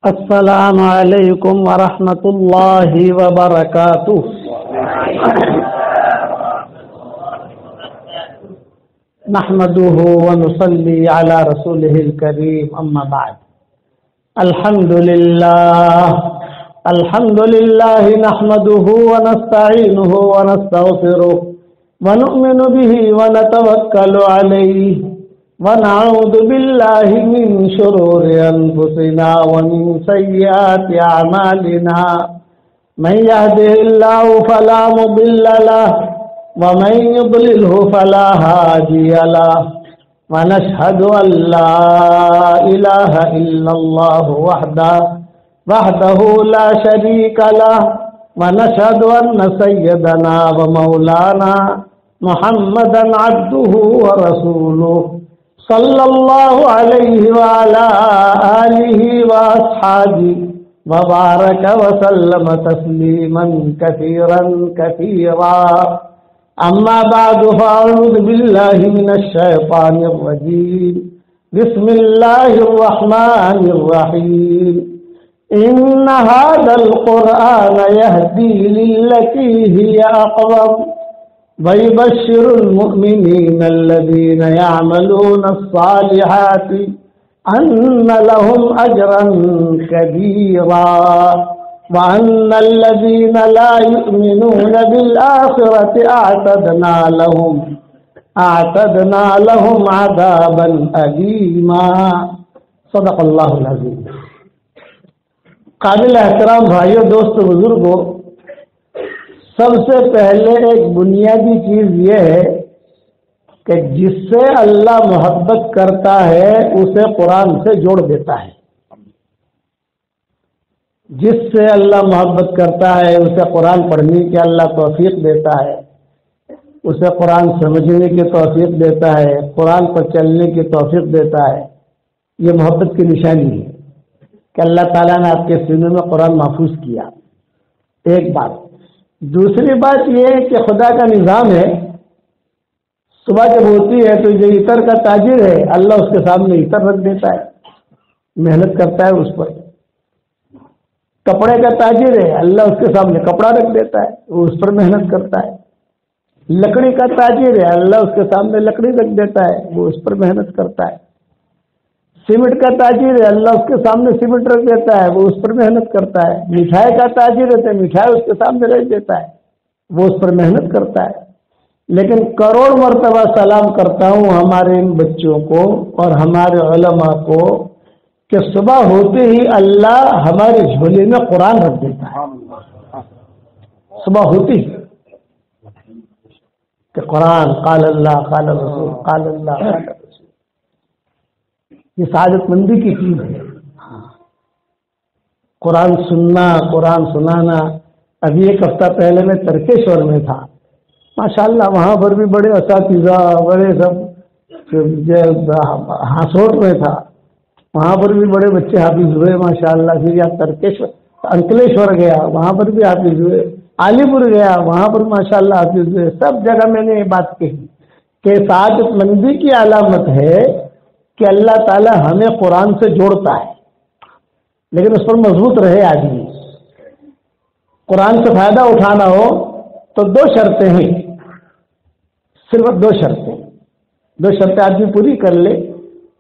السلام علیکم ورحمۃ اللہ وبرکاتہ۔ نحمده ونصلي على رسوله الكريم، اما بعد۔ الحمد لله نحمده ونستعينه ونستغفره ونؤمن به ونتوكل عليه ونعوذ بالله من شرور أنفسنا ومن سيئات أعمالنا، من يهده الله فلا مضل له ومن يضلله فلا هادي له، ونشهد أن لا إله إلا الله وحده لا شريك له، ونشهد أن سيدنا ومولانا محمدا عبده ورسوله صلی اللہ علیہ وعلى آلہ وأصحابہ وبارک وسلم تسلیما کثیرا کثیرا، اما بعد فاعوذ باللہ من الشیطان الرجیم، بسم اللہ الرحمن الرحیم۔ ان هذا القرآن يهدي للتي هي أقوم ويبشر المؤمنين الذين يعملون الصالحات أن لهم أجرا كبيرا وأن الذين لا يؤمنون بالآخرة أعتدنا لهم عذابا أليما۔ صدق اللہ العظیم۔ قابل احترام بھائیوں، دوستو، بزرگوں، سب سے پہلے ایک بنیادی چیز یہ ہے کہ جس سے اللہ محبت کرتا ہے اسے قرآن سے جوڑ دیتا ہے۔ جس سے اللہ محبت کرتا ہے اسے قرآن پڑھنے کی اللہ توفیق دیتا ہے، اسے قرآن سمجھنے کی توفیق دیتا ہے، قرآن پر چلنے کی توفیق دیتا ہے۔ یہ محبت کی نشانی ہے کہ اللہ تعالیٰ نے آپ کے سینے میں قرآن محفوظ کیا۔ ایک بات۔ دوسری بات یہ ہے کہ خدا کا نظام ہے، صبح جب ہوتی ہے تو جو عطر کا تاجر ہے اللہ اس کے سامنے عطر رکھ دیتا ہے، محنت کرتا ہے اس پر۔ کپڑے کا تاجر ہے، اللہ اس کے سامنے کپڑا رکھ دیتا ہے، وہ اس پر محنت کرتا ہے۔ لکڑی کا تاجر ہے، اللہ اس کے سامنے لکڑی رکھ دیتا ہے، وہ اس پر محنت کرتا ہے۔ سیمنٹ کا تاجر ہے، اللہ اس کے سامنے سیمنٹ رکھ دیتا ہے، وہ اس پر محنت کرتا ہے۔ مٹھائی کا تاجر ہے، مٹھائی اس کے سامنے رکھ دیتا ہے، وہ اس پر محنت کرتا ہے۔ لیکن کروڑ مرتبہ سلام کرتا ہوں ہمارے ان بچوں کو اور ہمارے علماء کو کہ صبح ہوتے ہی اللہ ہمارے جھولے میں قرآن رکھ دیتا ہے۔ صبح ہوتی ہی کہ قرآن قال اللہ قال الرسول قال اللہ قال الرسول، یہ سعادت مندی کی چیز ہے۔ قرآن سننا، قرآن سنانا۔ ابھی ایک ہفتہ پہلے میں ترکیشور میں تھا، ماشاءاللہ وہاں پر بھی بڑے اساتذہ، بڑے سب ہاسوٹ میں تھا، وہاں پر بھی بڑے بچے حافظ ہوئے ماشاءاللہ۔ پھر یا ترکیشور انکلیشور گیا، وہاں پر بھی حافظ ہوئے، علی پور گیا، وہاں پر ماشاءاللہ حافظ ہوئے۔ سب جگہ میں نے یہ بات کہی کہ سعادت مندی کی علامت ہے کہ اللہ تعالی ہمیں قرآن سے جوڑتا ہے، لیکن اس پر مضبوط رہے آدمی۔ قرآن سے فائدہ اٹھانا ہو تو دو شرطیں ہیں، صرف دو شرطیں آدمی پوری کر لے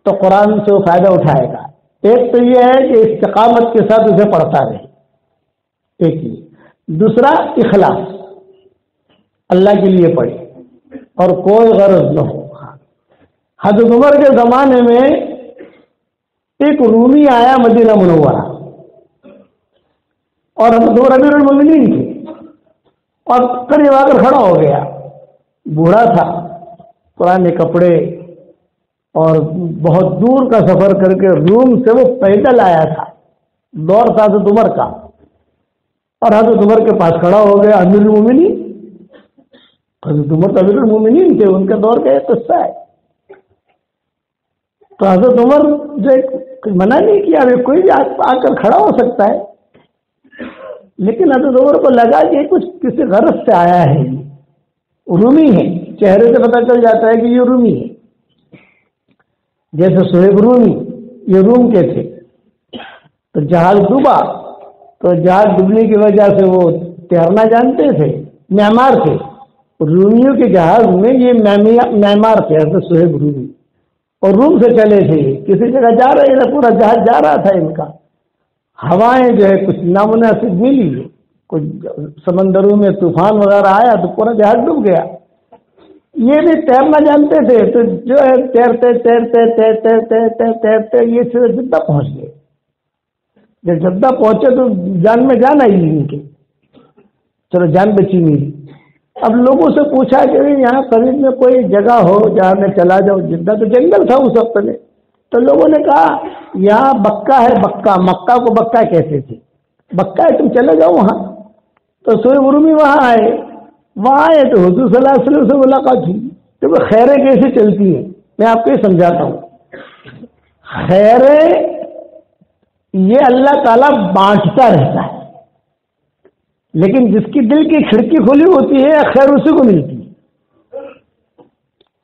تو قرآن سے وہ فائدہ اٹھائے گا۔ ایک تو یہ ہے کہ استقامت کے ساتھ اسے پڑھتا رہے، ایک ہی۔ دوسرا اخلاص، اللہ کے لیے پڑھے اور کوئی غرض نہ ہو۔ حضرت عمر کے زمانے میں ایک رومی آیا مدینہ منورہ، اور حضرت عمر امیر المومنین تھے، اور قریب آ کر کھڑا ہو گیا۔ بوڑھا تھا، پرانے کپڑے، اور بہت دور کا سفر کر کے روم سے وہ پیدل آیا تھا، دور تھا حضرت عمر کا، اور حضرت عمر کے پاس کھڑا ہو گیا۔ امیر المومنین، حضرت عمر تو امیر المومنین تھے، ان کے دور کا یہ قصہ ہے۔ تو حضرت عمر جو منع نہیں کیا، کوئی بھی آ کر کھڑا ہو سکتا ہے، لیکن حضرت عمر کو لگا کہ کچھ کسی غرض سے آیا ہے، رومی ہے، چہرے سے پتہ چل جاتا ہے کہ یہ رومی ہے۔ جیسے سہیب رومی، یہ روم کے تھے، تو جہاز ڈوبا، تو جہاز ڈوبنے کی وجہ سے وہ تیرنا جانتے تھے، معمار تھے رومیوں کے جہاز میں، یہ معمار تھے حضرت صہیب رومی، اور روم سے چلے تھے، کسی جگہ جا رہے تھے، پورا جہاز جا رہا تھا ان کا، ہوائیں جو ہے کچھ نامناسب ملی، کچھ سمندروں میں طوفان وغیرہ آیا تو پورا جہاز ڈوب گیا۔ یہ بھی تیرنا جانتے تھے، تو جو ہے تیرتے تیرتے تیرتے تیرتے تیرتے یہ سیدھے جدہ پہنچ گئے۔ جب جدہ پہنچے تو جان میں جان آئی ان کی، چلو جان بچی میری۔ اب لوگوں سے پوچھا کہ یہاں قریب میں کوئی جگہ ہو جہاں میں چلا جاؤ، جدہ تو جنگل تھا اس وقت میں، تو لوگوں نے کہا یہاں بکہ ہے، بکہ، مکہ کو بکہ کہتے تھے، بکہ ہے تم چلے جاؤ وہاں۔ تو صہیب رومی وہاں آئے تو حضور صلی اللہ علیہ وسلم سے ملاقات ہوئی کہ وہ خیریں کیسے چلتی ہیں، میں آپ کو یہ سمجھاتا ہوں۔ خیریں یہ اللہ تعالیٰ بانٹتا رہتا ہے، لیکن جس کی دل کی کھڑکی کھلی ہوتی ہے خیر اسی کو ملتی ہے،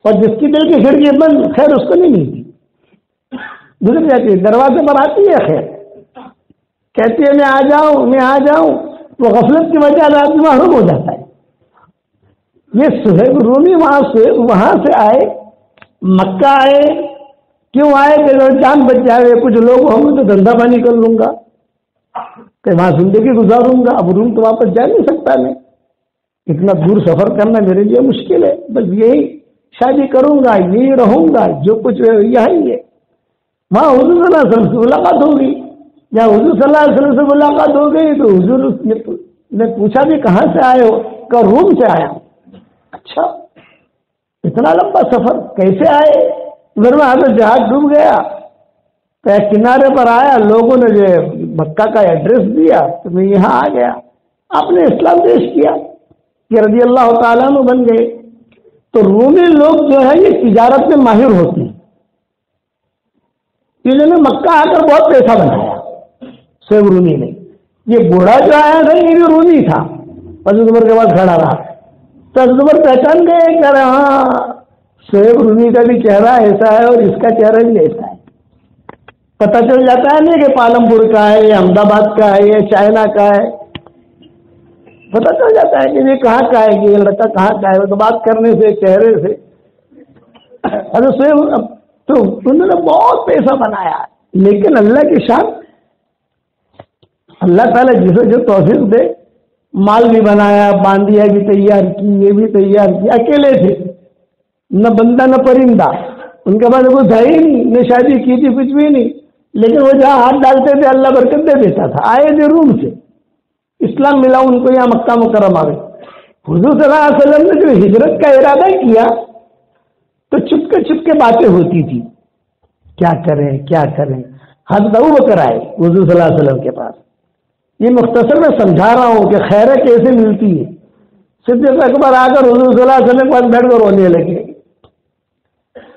اور جس کی دل کی کھڑکی بند خیر اس کو نہیں ملتی، گزر جاتی ہے، دروازے پر آتی ہے خیر، کہتی ہے میں آ جاؤں، وہ غفلت کی وجہ سے آدمی محروم ہو جاتا ہے۔ یہ صہیب رومی وہاں سے آئے، مکہ آئے، کیوں آئے کہ جان بچ جائے، کچھ لوگ ہوں گے تو دھندا پانی کر لوں گا، کہ وہاں زندگی گزاروں گا، اب روم تو واپس جا نہیں سکتا، میں اتنا دور سفر کرنا میرے لیے مشکل ہے، بس یہی شادی کروں گا، یہی رہوں گا، جو کچھ یہی ہے۔ وہاں حضور صلی اللہ علیہ وسلم سے ملاقات ہوگی، جہاں حضور صلی اللہ علیہ وسلم سے ملاقات ہو گئی تو حضور نے پوچھا بھی کہاں سے آئے ہو، کہ روم سے آیا ہوں۔ اچھا، اتنا لمبا سفر کیسے آئے؟ ادھر میں حضرت جہاز ڈوب گیا، تو کنارے پر آیا، لوگوں نے جو مکہ کا ایڈریس دیا تو میں یہاں آ گیا، آپ نے اسلام پیش کیا کہ رضی اللہ تعالیٰ عنہ بن گئے۔ تو رومی لوگ جو ہے یہ تجارت میں ماہر ہوتے ہیں، انہوں نے مکہ آ کر بہت پیسہ بنایا صہیب رومی نے۔ یہ بوڑھا جو آیا تھا یہ بھی رومی تھا، حضرت عمر کے بعد کھڑا رہا، تو حضرت عمر پہچان گئے کہ ہاں صہیب رومی کا بھی چہرہ ایسا ہے اور اس کا چہرہ بھی ایسا ہے۔ پتہ چل جاتا ہے نہیں کہ پالم پور کا ہے یا احمد آباد کا ہے یا چائنا کا ہے، پتہ چل جاتا ہے کہ یہ کہاں کا ہے، یہ لڑکا کہاں کا ہے، تو بات کرنے سے، چہرے سے۔ حضرت صہیب تو انہوں نے بہت پیسہ بنایا، لیکن اللہ کی شان، اللہ تعالیٰ جسے جو توفیق دے، مال بھی بنایا، باندیا بھی تیار کی، یہ بھی تیار کی، اکیلے تھے، نہ بندہ نہ پرندہ، ان کے پاس کوئی تھا ہی نہیں، نہ شادی کی تھی، کچھ بھی نہیں، لیکن وہ جہاں ہاتھ ڈالتے تھے اللہ برکت دے دیتا تھا۔ آئے تھے روم سے، اسلام ملا ان کو یہاں مکہ مکرمہ میں۔ حضور صلی اللہ علیہ وسلم نے جو ہجرت کا ارادہ کیا تو چھپ کے باتیں ہوتی تھی، کیا کریں۔ حضرت ابوبکر آئے حضور صلی اللہ علیہ وسلم کے پاس، یہ مختصر میں سمجھا رہا ہوں کہ خیریں کیسے ملتی ہے۔ صدیق اکبر آ کر حضور صلی اللہ علیہ وسلم کے پاس بیٹھ کر رونے لگے۔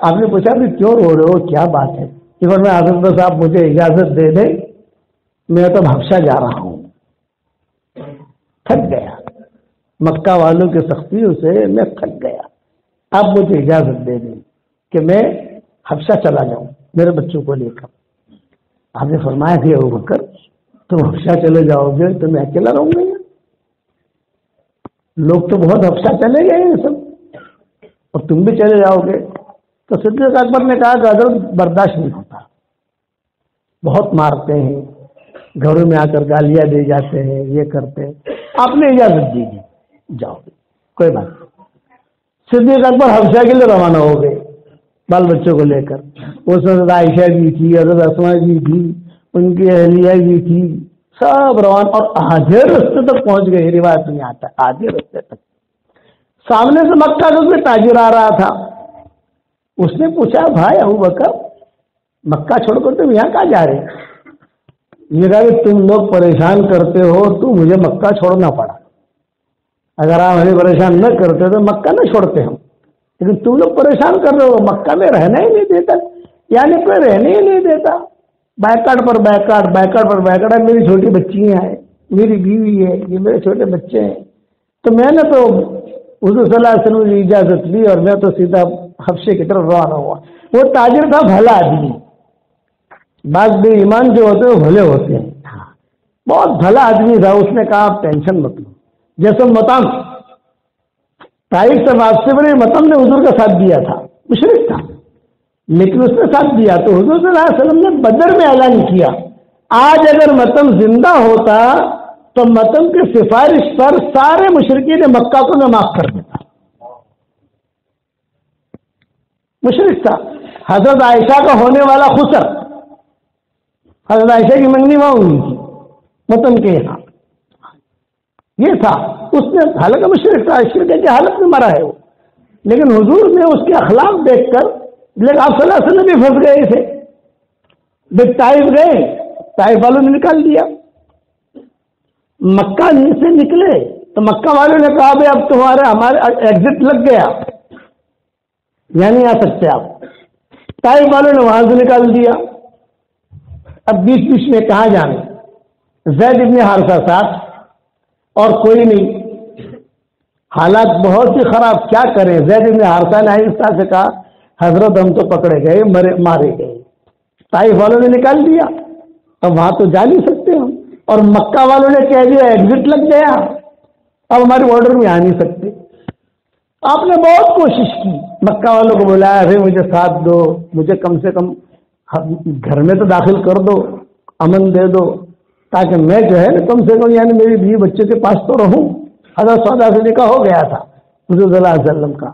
آپ نے پوچھا بھی کیوں رو رہے ہو، کیا بات ہے؟ کہ میں حضرت صاحب مجھے اجازت دے دیں، میں تو حبشہ جا رہا ہوں، تھک گیا، مکہ والوں کی سختیوں سے میں تھک گیا، آپ مجھے اجازت دے دیں کہ میں حبشہ چلا جاؤں میرے بچوں کو لے کر۔ آپ نے فرمایا کہ ابوبکر تم حبشہ چلے جاؤ گے تو میں اکیلا رہوں گا، لوگ تو بہت حبشہ چلے گئے ہیں سب، اور تم بھی چلے جاؤ گے۔ تو صدیق اکبر نے کہا کہ حضرت برداشت نہیں ہوتا، بہت مارتے ہیں، گھروں میں آ کر گالیاں دے جاتے ہیں، یہ کرتے ہیں، آپ نے اجازت دیجیے جاؤ گے، کوئی بات نہیں۔ صدیق اکبر حبشہ کے لیے روانہ ہو گئے بال بچوں کو لے کر، اس میں عائشہ بھی تھی، حضرت اسماء بھی تھی، ان کی اہلیہ بھی تھی، سب روان، اور آدھے رستے تک پہنچ گئے، روایت میں آتا ہے آدھے رستے تک۔ سامنے سے مکہ کا کوئی تاجر آ رہا تھا، اس نے پوچھا بھائی ابوبکر مکہ چھوڑ کر تم یہاں کہاں جا رہے؟ یہ کہا کہ تم لوگ پریشان کرتے ہو تو مجھے مکہ چھوڑنا پڑا، اگر آپ ہمیں پریشان نہ کرتے تو مکہ نہ چھوڑتے ہم، لیکن تم لوگ پریشان کر رہے ہو، مکہ میں رہنا ہی نہیں دیتا، یعنی کوئی رہنے ہی نہیں دیتا، بیکاٹ پر بیکاٹ، میری چھوٹی بچیاں ہیں، میری بیوی ہے، یہ میرے چھوٹے بچے ہیں۔ تو میں نے تو حضور صلی اللہ علیہ وسلم نے اجازت لی اور میں تو سیدھا حبشے کی طرف روانہ ہوا۔ وہ تاجر تھا بھلا آدمی، بعض بے ایمان جو ہوتے ہیں وہ بھلے ہوتے ہیں. بہت بھلا آدمی تھا. اس نے کہا آپ ٹینشن مت لو. جیسے متم طائف سے واپسی پر متم نے حضور کا ساتھ دیا تھا, مشرک تھا لیکن اس نے ساتھ دیا. تو حضور صلی اللہ علیہ وسلم نے بدر میں اعلان کیا آج اگر متم زندہ ہوتا تو متم کی سفارش پر سارے مشرکین مکہ کو میں معاف کر دیتا. مشرک تھا. حضرت عائشہ کا ہونے والا خسر, حضرت عائشہ کی منگنی وہاں ہوئی تھی متم کے یہاں. یہ تھا اس نے, حالانکہ مشرک تھا, شرک کی حالت میں مرا ہے وہ, لیکن حضور نے اس کے اخلاق دیکھ کر, لیکن آپ صلی اللہ علیہ وسلم بھی پھنس گئے تھے. جب طائف گئے, طائف والوں نے نکال دیا. مکہ سے نکلے تو مکہ والوں نے کہا بھائی اب ہمارے ایگزٹ لگ گیا, یہاں نہیں آ سکتے آپ. طائف والوں نے وہاں سے نکال دیا. اب بیچ بیچ میں کہاں جانے, زید ابن حارثہ ساتھ اور کوئی نہیں. حالات بہت ہی خراب, کیا کریں. زید ابن حارثہ نے آہستہ سے کہا حضرت ہم تو پکڑے گئے, مارے گئے. طائف والوں نے نکال دیا, اب وہاں تو جا نہیں سکتے ہم. اور مکہ والوں نے کہہ دیا ایگزٹ لگ گیا, اب ہمارے بارڈر میں آ نہیں سکتے. آپ نے بہت کوشش کی, مکہ والوں کو بلایا ارے مجھے ساتھ دو, مجھے کم سے کم گھر میں تو داخل کر دو, امن دے دو, تاکہ میں جو ہے نا کم سے کم یعنی میری بیوی بچے کے پاس تو رہوں. حضرت سودا سے نکاح ہو گیا تھا حضور صلی اللہ علیہ وسلم کا,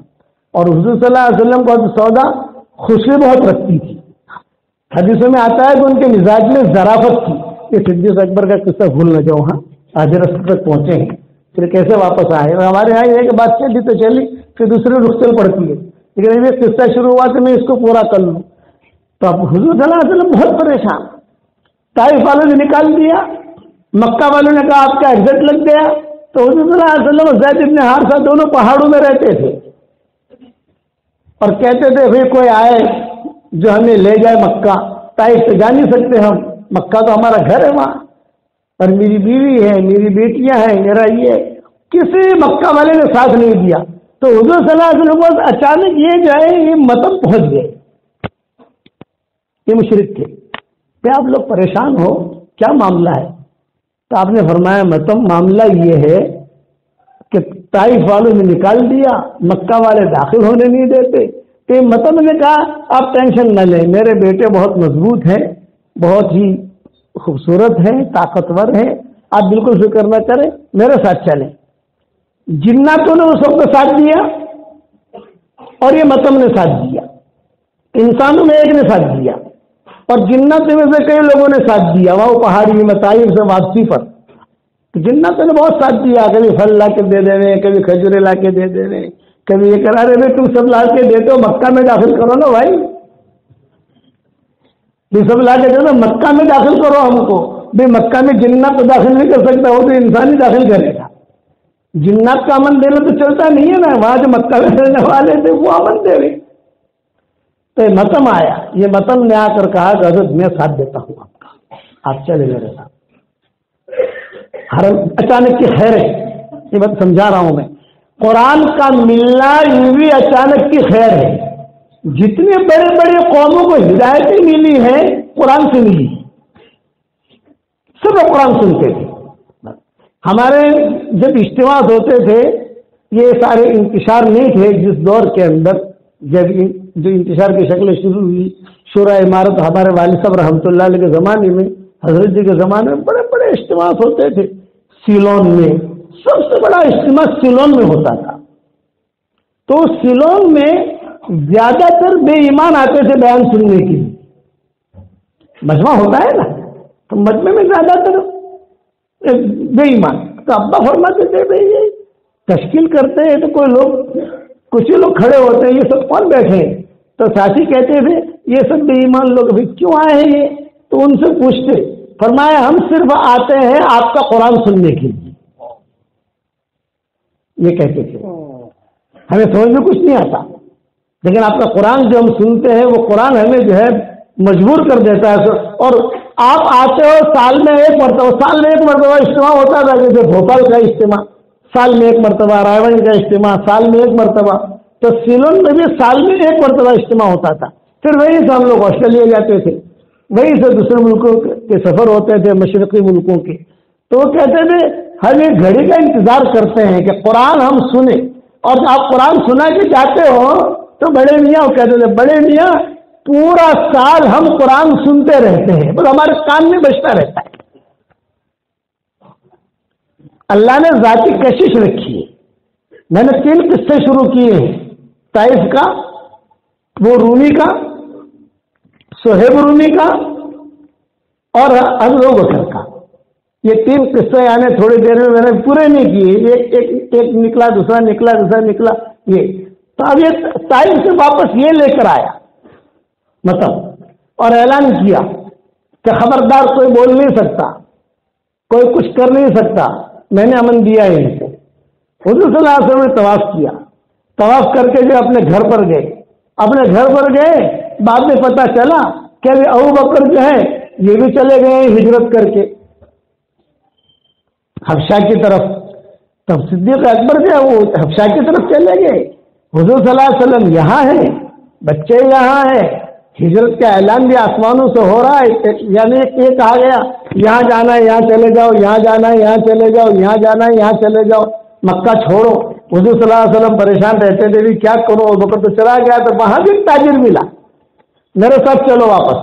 اور حضور صلی اللہ علیہ وسلم کو سودا خوشی بہت رکھتی تھی. حدیثوں میں آتا ہے کہ ان کے مزاج میں ظرافت تھی. یہ صدیق اکبر کا قصہ بھول نہ جاؤ. ہاں آج رستے تک پہنچے ہیں, پھر کیسے واپس آئے. ہمارے یہاں یہ کہ بات چلی تو چلی, پھر دوسرے رخ چل پڑتی ہے, لیکن یہ قصہ شروع ہوا تو میں اس کو پورا کر لوں. تو اب حضور صلی اللہ علیہ وسلم بہت پریشان. طائف والوں نے نکال دیا, مکہ والوں نے کہا آپ کا ایگزٹ لگ گیا. تو حضور صلی اللہ علیہ وسلم اور زید ابن حارثہ دونوں پہاڑوں میں رہتے تھے اور کہتے تھے بھائی کوئی آئے جو ہمیں لے جائے مکہ. طائف سے جا نہیں سکتے ہم, مکہ تو ہمارا گھر ہے وہاں, اور میری بیوی ہے, میری بیٹیاں ہیں, میرا یہ. کسی مکہ والے نے ساتھ نہیں دیا. تو حضور صلی اللہ علیہ وسلم اچانک یہ جو ہے یہ متم پہنچ گئے. یہ مشرک تھے. کیا آپ لوگ پریشان ہو, کیا معاملہ ہے؟ تو آپ نے فرمایا متم معاملہ یہ ہے کہ طائف والوں نے نکال دیا, مکہ والے داخل ہونے نہیں دیتے. تو متم نے کہا آپ ٹینشن نہ لیں, میرے بیٹے بہت مضبوط ہیں, بہت ہی خوبصورت ہیں, طاقتور ہیں, آپ بالکل فکر نہ کریں, میرے ساتھ چلیں. جناتوں نے اس وقت ساتھ دیا اور یہ متم نے ساتھ دیا. انسانوں میں ایک نے ساتھ دیا اور جناتوں میں سے کئی لوگوں نے ساتھ دیا. وہاں پہاڑی میں طائف سے واپسی پر جناتوں نے بہت ساتھ دیا. کبھی پھل لا کے دے دے, کبھی کھجورے لا کے دے دے, کبھی یہ کرا رہے تم سب لا کے دیتے ہو, مکہ میں داخل کرو نا بھائی, یہ سب لا کے دے دو, مکہ میں داخل کرو ہم کو. بھائی مکہ میں جنات تو داخل نہیں کر سکتا, وہ تو انسان ہی داخل کرے گا. جنات کا امن دینا تو چلتا نہیں ہے نا, وہاں جو مکہ میں رہنے والے تھے وہ امن دے رہے. تو یہ متم آیا. یہ متم نے آ کر کہا کہ حضرت میں ساتھ دیتا ہوں آپ کا, آپ چلے میرے ساتھ. اچانک کی خیر ہے, یہ بات سمجھا رہا ہوں میں. قرآن کا ملنا یہ بھی اچانک کی خیر ہے. جتنے بڑے بڑے قوموں کو ہدایتیں ملی ہیں قرآن سے ملی, سب قرآن سنتے تھے. ہمارے جب اجتماع ہوتے تھے یہ سارے انتشار نہیں تھے جس دور کے اندر, جب جو انتشار کی شکلیں شروع ہوئی, شورا عمارت ہمارے والد صاحب رحمۃ اللہ علیہ کے زمانے میں, حضرت جی کے زمانے میں بڑے بڑے اجتماع ہوتے تھے. سیلون میں سب سے بڑا اجتماع سیلون میں ہوتا تھا. تو سیلون میں زیادہ تر بے ایمان آتے تھے بیان سننے کے لیے. مجمع ہوتا ہے نا, تو مجمع میں زیادہ تر بے ایمان. تو ابا فرماتے تھے بھائی یہ تشکیل کرتے ہیں تو کوئی لوگ, کچھ ہی لوگ کھڑے ہوتے ہیں, یہ سب کون بیٹھے ہیں؟ تو ساتھی کہتے تھے یہ سب بے ایمان لوگ بھی کیوں آئے ہیں یہ؟ تو ان سے پوچھتے, فرمایا ہم صرف آتے ہیں آپ کا قرآن سننے کے لیے. یہ کہتے تھے ہمیں سمجھ میں کچھ نہیں آتا, لیکن آپ کا قرآن جو ہم سنتے ہیں وہ قرآن ہمیں جو ہے مجبور کر دیتا ہے. اور آپ آتے ہو سال میں ایک مرتبہ اجتماع ہوتا تھا, جیسے بھوپال کا اجتماع سال میں ایک مرتبہ, رائے گنج کا اجتماع سال میں ایک مرتبہ, تو سیلون میں بھی سال میں ایک مرتبہ اجتماع ہوتا تھا. پھر وہی سے ہم لوگ آسٹریلیا جاتے تھے. وہیں سے دوسرے ملکوں کے سفر ہوتے تھے، مشرقی ملکوں کے، تو وہ کہتے تھے ہم ایک گھڑی کا انتظار کرتے ہیں کہ قرآن ہم سنیں، اور آپ قرآن سنا کے جاتے ہو تو بڑے میاں وہ کہتے تھے بڑے میاں پورا سال ہم قرآن سنتے رہتے ہیں، بس ہمارے کان میں بجتا رہتا ہے۔ اللہ نے ذاتی کشش رکھی ہے۔ میں نے 3 قصے شروع کیے ہیں، طائف کا، وہ رومی کا، صہیب رومی کا، اور حضرت ابوبکر کا۔ یہ 3 قصے یعنی تھوڑی دیر میں نے پورے نہیں کیے، ایک نکلا، دوسرا نکلا، دوسرا نکلا، یہ تو اب یہ طائف سے واپس یہ لے کر آیا مطلب، اور اعلان کیا کہ خبردار کوئی بول نہیں سکتا، کوئی کچھ کر نہیں سکتا، میں نے امن دیا ہے ان کو۔ حضور صلی اللہ علیہ وسلم نے طواف کیا، طواف کر کے جو اپنے گھر پر گئے، اپنے گھر پر گئے، بعد میں پتہ چلا کہ ابوبکر جو ہے یہ بھی چلے گئے ہجرت کر کے حبشہ کی طرف، تب صدیق اکبر جو ہے وہ حبشہ کی طرف چلے گئے۔ حضور صلی اللہ علیہ وسلم یہاں ہے، بچے یہاں ہے، ہجرت کا اعلان بھی آسمانوں سے ہو رہا ہے، یعنی یہ کہا گیا یہاں جانا ہے یہاں چلے جاؤ، یہاں جانا ہے یہاں چلے جاؤ، یہاں جانا ہے یہاں چلے جاؤ، مکہ چھوڑو۔ حضور صلی اللہ علیہ وسلم پریشان رہتے تھے بھی کیا کرو، ابوبکر تو چلا گیا، تو وہاں بھی تاجر ملا، میرے ساتھ چلو واپس۔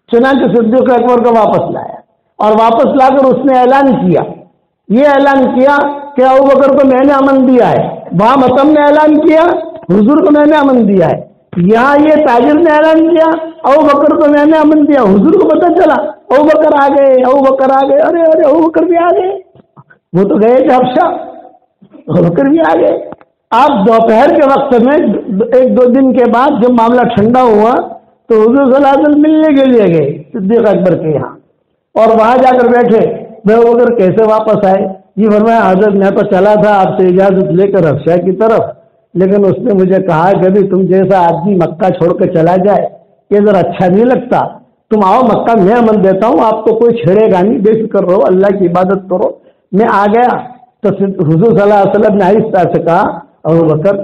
چنانچہ صدیق اکبر کو واپس لایا، اور واپس لا کر اس نے اعلان کیا، یہ اعلان کیا کہ ابوبکر کو میں نے امن دیا ہے۔ وہاں متم نے اعلان کیا حضور کو میں نے امن دیا ہے، یہاں یہ تاجر نے اعلان کیا ابوبکر کو میں نے امن دیا۔ حضور کو پتہ چلا ابوبکر آ گئے، ابوبکر آ گئے، ارے ابوبکر بھی آ گئے، وہ تو گئے تھے حبشہ، ابوبکر بھی آ گئے۔ آپ دوپہر کے وقت میں 1-2 دن کے بعد جب معاملہ ٹھنڈا ہوا تو حضور صلی اللہ علیہ وسلم ملنے کے لیے گئے صدیق اکبر کے یہاں، اور وہاں جا کر بیٹھے، میں ابوبکر کیسے واپس آئے؟ یہ فرمایا حضرت میں تو چلا تھا آپ سے اجازت لے کر حبشہ کی طرف، لیکن اس نے مجھے کہا کہ بھی تم جیسا آدمی مکہ چھوڑ کے چلا جائے یہ ذرا اچھا نہیں لگتا، تم آؤ مکہ میں امن دیتا ہوں، آپ کو کوئی چھیڑے گا نہیں، بے فکر رہو، اللہ کی عبادت کرو۔ میں آ گیا تو حضور صلی اللہ علیہ وسلم نے آہستہ سے کہا ابوبکر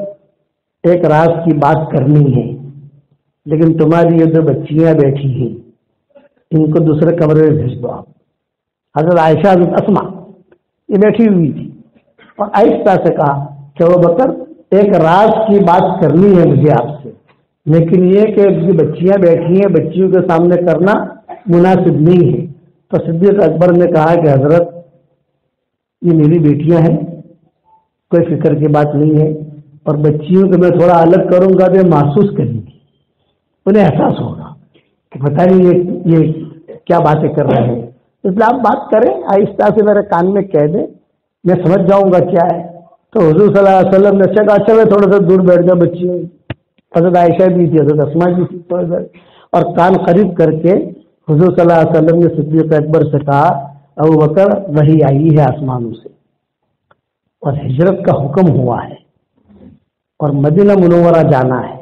ایک راز کی بات کرنی ہے، لیکن تمہاری یہ 2 بچیاں بیٹھی ہیں ان کو دوسرے کمرے میں بھیج دو۔ آپ حضرت عائشہ حضرت اسما یہ بیٹھی ہوئی تھی، اور آہستہ سے کہا کہ ابوبکر ایک راز کی بات کرنی ہے مجھے آپ سے، لیکن یہ کہ بچیاں بیٹھی ہیں بچیوں کے سامنے کرنا مناسب نہیں ہے۔ تو صدیق اکبر نے کہا کہ حضرت یہ میری بیٹیاں ہیں، کوئی فکر کی بات نہیں ہے، اور بچیوں کو میں تھوڑا الگ کروں گا تو محسوس کریں گی، انہیں احساس ہوگا کہ پتہ نہیں یہ کیا باتیں کر رہے ہیں، اس لیے آپ بات کریں آہستہ سے میرے کان میں کہہ دیں، میں سمجھ جاؤں گا کیا ہے۔ تو حضور صلی اللہ علیہ وسلم نے کہا اچھا میں تھوڑا سا دور بیٹھ جاؤں، بچیوں حضرت عائشہ بھی تھی، حضرت اسما بھی تھی، اور کان قریب کر کے حضور صلی اللہ علیہ وسلم نے صدیق اکبر سے کہا ابوبکر وحی آئی ہے آسمانوں سے اور ہجرت کا حکم ہوا ہے اور مدینہ منورہ جانا ہے،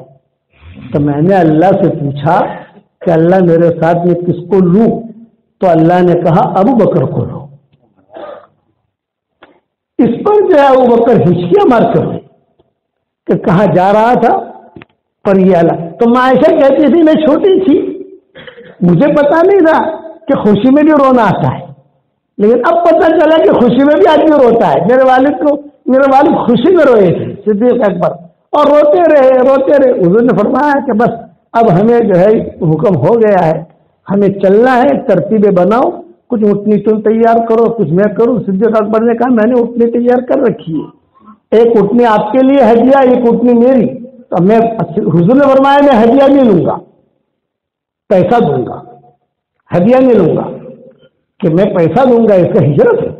تو میں نے اللہ سے پوچھا کہ اللہ میرے ساتھ میں کس کو لوں؟ تو اللہ نے کہا ابوبکر کو لو۔ اس پر جو ہے ابوبکر ہچکیاں مار کر کہ کہاں جا رہا تھا، پر یہ اللہ تو عائشہ کہتی تھی میں چھوٹی تھی مجھے پتا نہیں تھا کہ خوشی میں بھی رونا آتا ہے، لیکن اب پتہ چلا کہ خوشی میں بھی آدمی روتا ہے۔ میرے والد خوشی میں روئے تھے صدیق اکبر، اور روتے رہے۔ حضور نے فرمایا کہ بس اب ہمیں جو ہے حکم ہو گیا ہے، ہمیں چلنا ہے، ترتیبیں بناؤ، کچھ اٹھنی تم تیار کرو، کچھ میں کروں۔ صدیق اکبر نے کہا میں نے اٹھنی تیار کر رکھی ہے، ایک اٹھنی آپ کے لیے ہدیہ، ایک اٹھنی میری۔ تو میں حضور نے فرمایا میں ہدیہ نہیں لوں گا، پیسہ دوں گا، ہدیہ نہیں لوں گا کہ میں پیسہ دوں گا، اس کا ہجرت ہے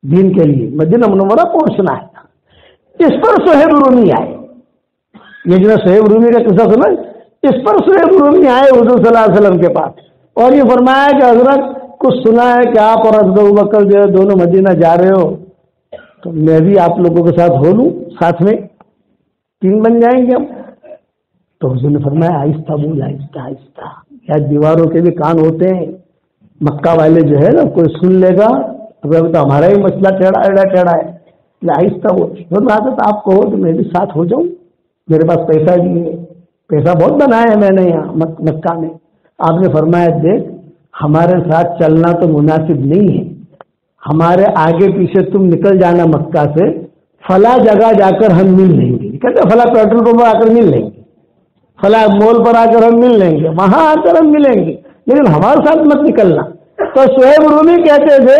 دین کے لیے، مدینہ منورہ پہنچنا ہے۔ اس پر صہیب رومی آئے، یہ جو صہیب رومی کا قصہ سنا، اس پر صہیب رومی آئے حضور صلی اللہ علیہ وسلم کے پاس، اور یہ فرمایا کہ حضرت کچھ سنا ہے کہ آپ اور حضرت ابوبکر جو ہے دونوں مدینہ جا رہے ہو، تو میں بھی آپ لوگوں کے ساتھ ہو لوں، ساتھ میں 3 بن جائیں گے ہم۔ تو حضور نے فرمایا آہستہ بول، آہستہ آہستہ، یا دیواروں کے بھی کان ہوتے ہیں، مکہ والے جو ہے نا کوئی سن لے گا تو ہمارا ہی مسئلہ ٹیڑھا ہے، آہستہ بول۔ حضرت آپ کہو تو میں بھی ساتھ ہو جاؤں، میرے پاس پیسہ بھی ہے، پیسہ بہت بنایا ہے میں نے یہاں مکہ میں، آپ نے فرمایا دیکھ ہمارے ساتھ چلنا تو مناسب نہیں ہے، ہمارے آگے پیچھے تم نکل جانا مکہ سے، فلاں جگہ جا کر ہم مل لیں گے، کہتے فلاں پیٹرول پمپ پر آ کر مل لیں گے، فلاں مول پر آ کر ہم مل لیں گے، وہاں آ کر ہم ملیں گے، لیکن ہمارے ساتھ مت نکلنا۔ تو صہیب رومی کہتے تھے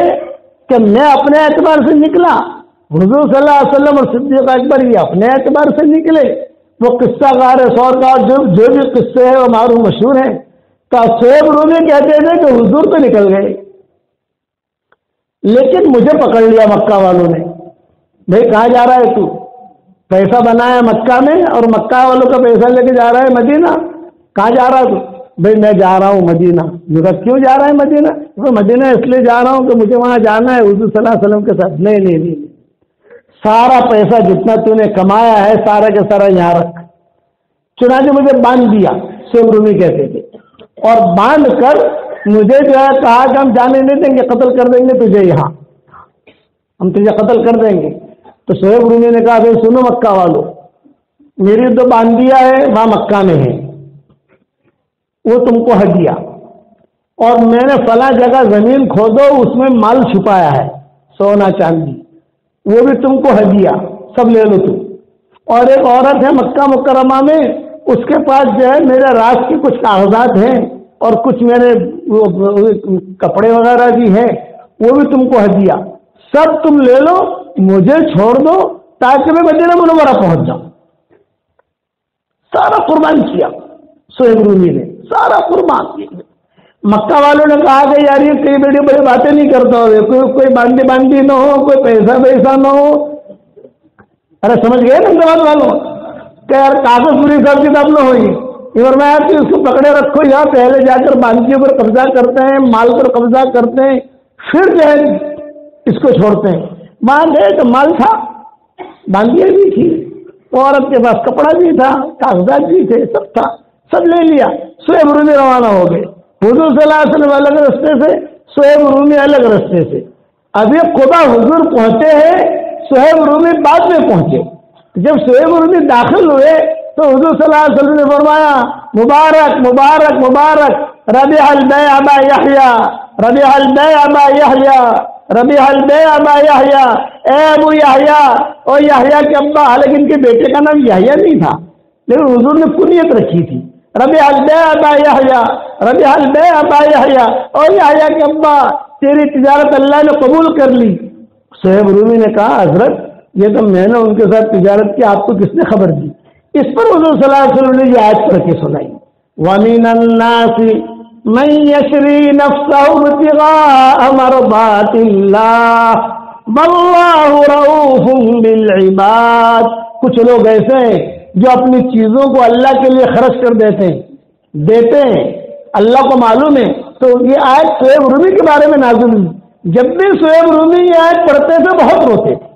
کہ میں اپنے اعتبار سے نکلا، حضور صلی اللہ علیہ وسلم اور صدیق اکبر یہ اپنے اعتبار سے نکلے، وہ قصہ کار سور کا جو بھی قصے ہیں وہ معروف مشہور ہیں۔ تو صہیب رومی کہتے تھے کہ حضور تو نکل گئے لیکن مجھے پکڑ لیا مکہ والوں نے، بھائی کہاں جا رہا ہے تو؟ پیسہ بنایا مکہ میں اور مکہ والوں کا پیسہ لے کے جا رہا ہے مدینہ، کہاں جا رہا تو؟ بھائی میں جا رہا ہوں مدینہ۔ کیوں جا رہا ہے مدینہ؟ مدینہ اس لیے جا رہا ہوں کہ مجھے وہاں جانا ہے حضور صلی اللہ علیہ وسلم کے ساتھ۔ نہیں، سارا پیسہ جتنا تو نے کمایا ہے سارا کے سارا یہاں رکھ۔ چنانچہ مجھے باندھ دیا، صہیب رومی کہتے تھے، اور باندھ کر مجھے جو ہے کہا کہ ہم جانے نہیں دیں گے، قتل کر دیں گے تجھے، یہاں ہم تجھے قتل کر دیں گے۔ تو صہیب رومی نے کہا بھائی سنو مکہ والو، میری تو باندیا ہے وہاں مکہ میں ہے، وہ تم کو ہدیہ، اور میں نے فلاں جگہ زمین کھودو اس میں مال چھپایا ہے سونا چاندی، وہ بھی تم کو ہدیہ، سب لے لو تم۔ اور ایک عورت ہے مکہ مکرمہ میں، اس کے پاس جو ہے میرے راز کے کچھ کاغذات ہیں اور کچھ میرے کپڑے وغیرہ بھی ہیں، وہ بھی تم کو ہدیہ، سب تم لے لو، مجھے چھوڑ دو تاکہ میں مدینہ منورہ پہنچ جاؤں۔ سارا قربان کیا صہیب رومی نے، سارا قربان کیا۔ مکہ والوں نے کہا کہ یار یہ کئی بڑی بڑی باتیں نہیں کرتا ہو، کوئی باندھی نہ ہو، کوئی پیسہ نہ ہو۔ ارے سمجھ گئے نا سوال والوں کہ یار کاغذ پوری سب کتاب نہ ہوئی، اور میں کہ اس کو پکڑے رکھو، یہاں پہلے جا کر باندھی پر قبضہ کرتے ہیں، مال پر قبضہ کرتے ہیں، پھر جو ہے اس کو چھوڑتے ہیں۔ وہاں گئے تو مال تھا، باندھیاں بھی تھی، عورت کے پاس کپڑا بھی تھا، کاغذات بھی تھے، سب تھا، سب لے لیا۔ صہیب رومی روانہ ہو گئے، حضور صلی اللہ علیہ وسلم الگ رستے سے، صہیب رومی الگ رستے سے۔ ابھی خدا حضور پہنچے ہیں، صہیب رومی بعد میں پہنچے۔ جب صہیب رومی داخل ہوئے تو حضور صلی اللہ علیہ وسلم نے فرمایا مبارک مبارک مبارک ربیع البیع ابا یحییٰ، ربیع البیع ابا یحییٰ، ربیع البیع ابا یحییٰ، اے ابو یحییٰ، اور یحییٰ کے ابا، حالانکہ ان کے بیٹے کا نام یحییٰ نہیں تھا لیکن حضور نے کنیت رکھی تھی، ربیع البیع ابا یحییٰ، ربیع البیع ابا یحییٰ، اور یحییٰ کے ابا تیری تجارت اللہ نے قبول کر لی۔ صہیب رومی نے کہا حضرت یہ تو میں نے ان کے ساتھ تجارت کی، آپ کو کس نے خبر دی؟ اس پر حضور صلی اللہ علیہ وسلم نے یہ آیت پڑھ کے سنائی، وَمِنَ النَّاسِ مَن يَشْرِي نَفْسَهُ ابْتِغَاءَ مَرْضَاتِ اللَّهِ وَاللَّهُ رَءُوفٌ بِالْعِبَادِ۔ کچھ لوگ ایسے ہیں جو اپنی چیزوں کو اللہ کے لیے خرچ کر دیتے ہیں، اللہ کو معلوم ہے۔ تو یہ آیت صہیب رومی کے بارے میں نازل ہوئی، جب بھی صہیب رومی یہ آیت پڑھتے تھے بہت روتے تھے۔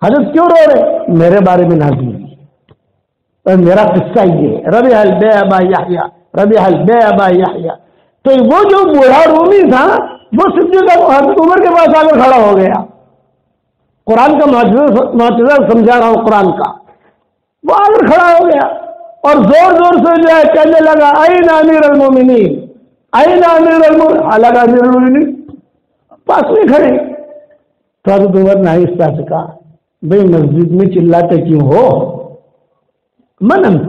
حضرت کیوں رو رہے؟ میرے بارے میں نازل ہوئی اور میرا قصہ یہ ہے، ربیع البیع ابا یحییٰ، ربیع البیع ابا یحییٰ۔ تو وہ جو بوڑھا رومی تھا وہ صدیق حضرت عمر کے پاس آ کر کھڑا ہو گیا، قرآن کا معجزہ سمجھا رہا ہوں قرآن کا، وہ آ کر کھڑا ہو گیا اور زور زور سے جو ہے کہنے لگا این امیر المومنین، این امیر المومنین، حالانکہ امیر المومنین پاس میں کھڑے۔ تو حضرت عمر نے آہستہ سے کہا بھئی مسجد میں چلاتے کیوں ہو؟ من انت،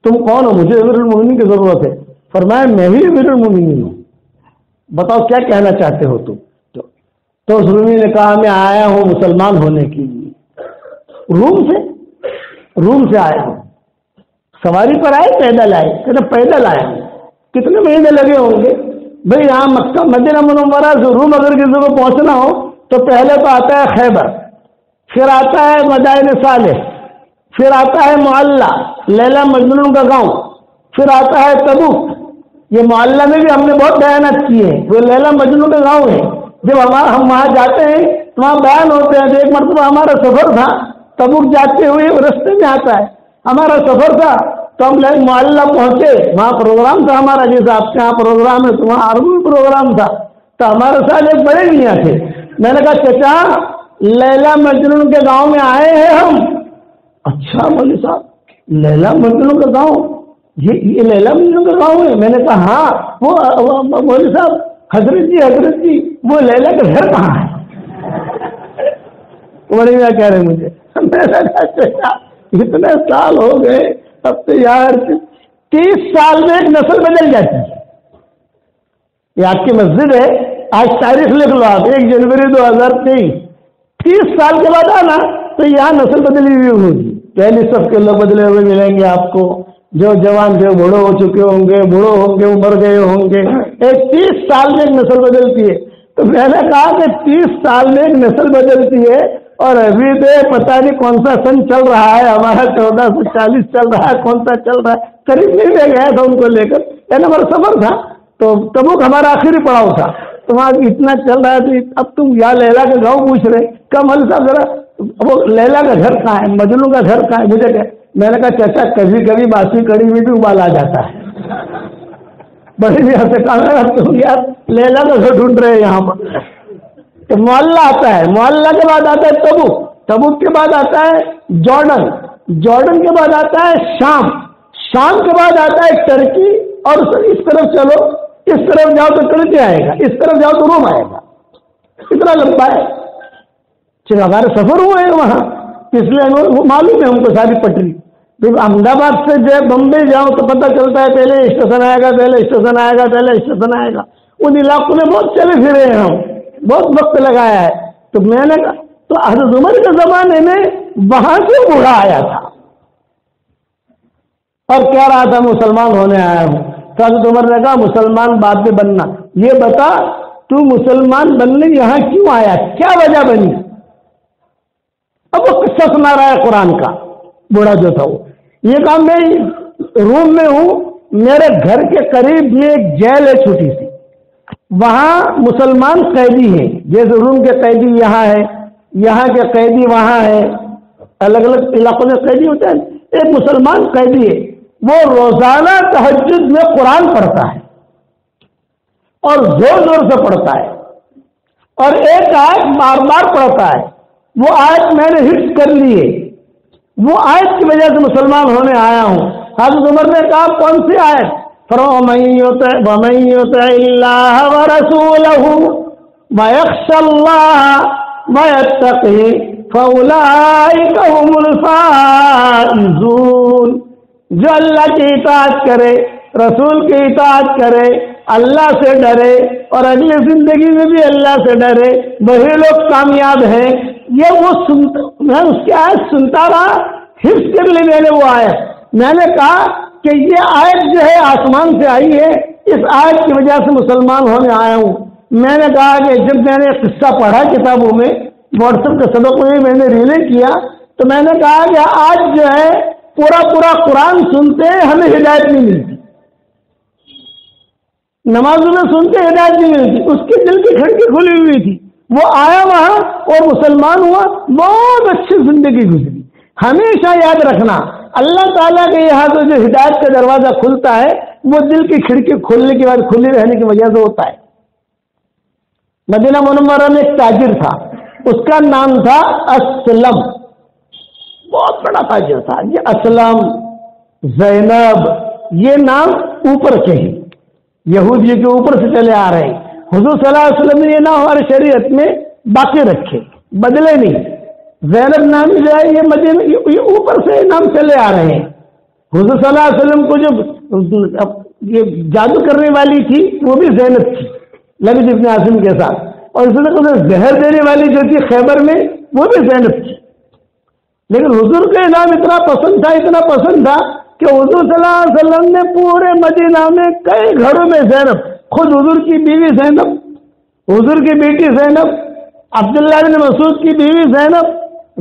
تم کون ہو؟ مجھے امیر المومنین کی ضرورت ہے۔ فرمایا میں ہی امیر المومنین ہوں، بتاؤ کیا کہنا چاہتے ہو تم؟ تو اس رومی نے کہا میں آیا ہوں مسلمان ہونے کے لیے، روم سے آیا ہوں، سواری پر آئے پیدل آئے؟ کہتے پیدل آیا ہوں۔ کتنے مہینے لگے ہوں گے؟ بھئی یہاں مکہ مدینہ منورہ سے روم اگر کسی کو پہنچنا ہو تو پہلے تو آتا ہے خیبر، پھر آتا ہے مدائن صالح، پھر آتا ہے معلّہ لیلا مجنون کا گاؤں، پھر آتا ہے تبوک۔ یہ معلّہ میں بھی ہم نے بہت بیانات کیے ہیں، وہ لیلا مجنون کا گاؤں ہے۔ جب ہم وہاں جاتے ہیں تو وہاں بیان ہوتے ہیں۔ ایک مرتبہ ہمارا سفر تھا، تبوک جاتے ہوئے رستے میں آتا ہے ہمارا سفر تھا، تو ہم معلّہ پہنچے، وہاں پروگرام تھا ہمارا، جیسا آپ کے یہاں پروگرام ہے تو وہاں عربی پروگرام تھا، تو ہمارے ساتھ ایک بڑے میاں تھے۔ میں نے کہا چچا لیلا مجنون کے گاؤں میں آئے ہیں ہم۔ اچھا مولوی صاحب لیلا مجنون کا گاؤں، یہ لیلا مجنو کا گاؤں ہے؟ میں نے کہا ہاں. وہ مولوی صاحب حضرت جی وہ لیلا کا گھر کہاں ہے؟ بڑے میاں کہہ رہے مجھے. اتنے سال ہو گئے اب تو یار 30 سال میں ایک نسل بدل جاتی ہے. یہ آپ کی مسجد ہے, آج تاریخ لکھ لو آپ, 1 جنوری 2023. 30 سال کے بعد آنا تو یہاں نسل بدلی ہوئی ہوگی. پہلی صف کے لوگ بدلے ہوئے ملیں گے آپ کو, جو جوان تھے بوڑھے ہو چکے ہوں گے, وہ مر گئے ہوں گے. ایک 30 سال میں ایک نسل بدلتی ہے. تو میں نے کہا کہ 30 سال میں ایک نسل بدلتی ہے اور ابھی تو پتہ نہیں کون سا سن چل رہا ہے, ہمارا 1440 چل رہا ہے, کون سا چل رہا ہے. قریب نہیں لے گیا تھا ان کو لے کر, ہمارا سفر تھا تو تبوک ہمارا آخری پڑاؤ تھا. تو وہاں اتنا چل رہا ہے. اب تم یا لیلا کا گاؤں پوچھ رہے, کم صاحب ذرا وہ لیلا کا گھر کہاں ہے, مجنو کا گھر کہاں ہے؟ مجھے کہ میں نے کہا چچا کبھی کبھی باسی کڑی میں بھی ابال آ جاتا ہے. بڑے یہاں سے کہا تم یار لیلا کا گھر ڈھونڈ رہے یہاں پر. تو محلہ آتا ہے, محلہ کے بعد آتا ہے تبوک, تبوک کے بعد آتا ہے جارڈن, جارڈن کے بعد آتا ہے شام, شام کے بعد آتا ہے ٹرکی, اور اس طرف چلو, اس طرف جاؤ تو ٹرکی آئے گا, اس طرف جاؤ تو روم آئے گا. اتنا لمبا ہے. چلو ہمارے سفر ہوئے ہیں وہاں, اس لیے معلوم ہے ہم کو ساری پٹری. احمد آباد سے جو بمبئی جاؤ تو پتہ چلتا ہے پہلے اسٹیشن آئے گا, پہلے اسٹیشن آئے گا, پہلے اسٹیشن آئے گا. ان علاقوں میں بہت چلے پھرے ہیں ہم, بہت وقت لگایا ہے. تو میں نے کہا تو حضرت عمر کے زمانے میں وہاں سے بوڑھا آیا تھا اور کہہ رہا تھا مسلمان ہونے آیا ہوں. تو حضرت عمر نے کہا مسلمان بعد میں بننا, یہ بتا تو مسلمان بننے یہاں کیوں آیا, کیا وجہ بنی؟ اب وہ قصہ سنا رہا ہے قرآن کا. بوڑھا جو تھا وہ یہ کہا میں روم میں ہوں, میرے گھر کے قریب میں ایک جیل ہے چھوٹی سی, وہاں مسلمان قیدی ہیں, جیسے روم کے قیدی یہاں ہے, یہاں کے قیدی وہاں ہے, الگ الگ علاقوں میں قیدی ہوتے ہیں. ایک مسلمان قیدی ہے, وہ روزانہ تہجد میں قرآن پڑھتا ہے اور زور زور سے پڑھتا ہے, اور ایک آیت بار بار پڑھتا ہے. وہ آیت میں نے حفظ کر لی ہے, وہ آیت کی وجہ سے مسلمان ہونے آیا ہوں. حضرت عمر نے کہا کون سی آیت؟ وَمَن يُطِعِ اللَّهَ وَرَسُولَهُ وَيَخْشَ اللَّهَ وَيَتَّقْهِ فَأُولَٰئِكَ هُمُ الْفَائِزُونَ. جو اللہ کی اطاعت کرے, رسول کی اطاعت کرے, اللہ سے ڈرے اور اگلی زندگی میں بھی اللہ سے ڈرے, وہی لوگ کامیاب ہیں. یہ وہ میں اس کی آیت سنتا رہا, حفظ کر لی میں نے وہ آیت. میں نے کہا کہ یہ آیت جو ہے آسمان سے آئی ہے, اس آیت کی وجہ سے مسلمان ہونے آیا ہوں. میں نے کہا کہ جب میں نے قصہ پڑھا کتابوں میں, واٹس ایپ کے سبقوں میں نے ریلے کیا, تو میں نے کہا کہ آج جو ہے پورا قرآن سنتے ہمیں ہدایت نہیں ملتی, نمازوں میں سنتے ہدایت نہیں ملتی. اس کے دل کی کھڑکی کھلی ہوئی تھی, وہ آیا وہاں اور مسلمان ہوا, بہت اچھی زندگی گزری. ہمیشہ یاد رکھنا اللہ تعالیٰ کے یہاں تو جو ہدایت کا دروازہ کھلتا ہے وہ دل کی کھڑکی کھولنے کے بعد کھلی رہنے کی وجہ سے ہوتا ہے. مدینہ منورہ میں ایک تاجر تھا, اس کا نام تھا اسلم, بہت بڑا تاجر تھا. یہ اسلم, زینب, یہ نام اوپر کے ہی یہودی کے اوپر سے چلے آ رہے ہیں. حضور صلی اللہ علیہ وسلم نے یہ نام ہماری شریعت میں باقی رکھے, بدلے نہیں. زینب نام جو ہے یہ مدینہ یہ اوپر سے نام چلے آ رہے ہیں. حضور صلی اللہ علیہ وسلم کو جو یہ جادو کرنے والی تھی وہ بھی زینب تھی, لبید ابن عاصم کے ساتھ, اور اس نے زہر دینے والی جو تھی خیبر میں وہ بھی زینب تھی. لیکن حضور کا نام اتنا پسند تھا کہ حضور صلی اللہ علیہ وسلم نے پورے مدینہ میں کئی گھروں میں زینب, خود حضور کی بیوی زینب, حضور کی بیٹی زینب, عبداللہ بن مسعود کی بیوی زینب,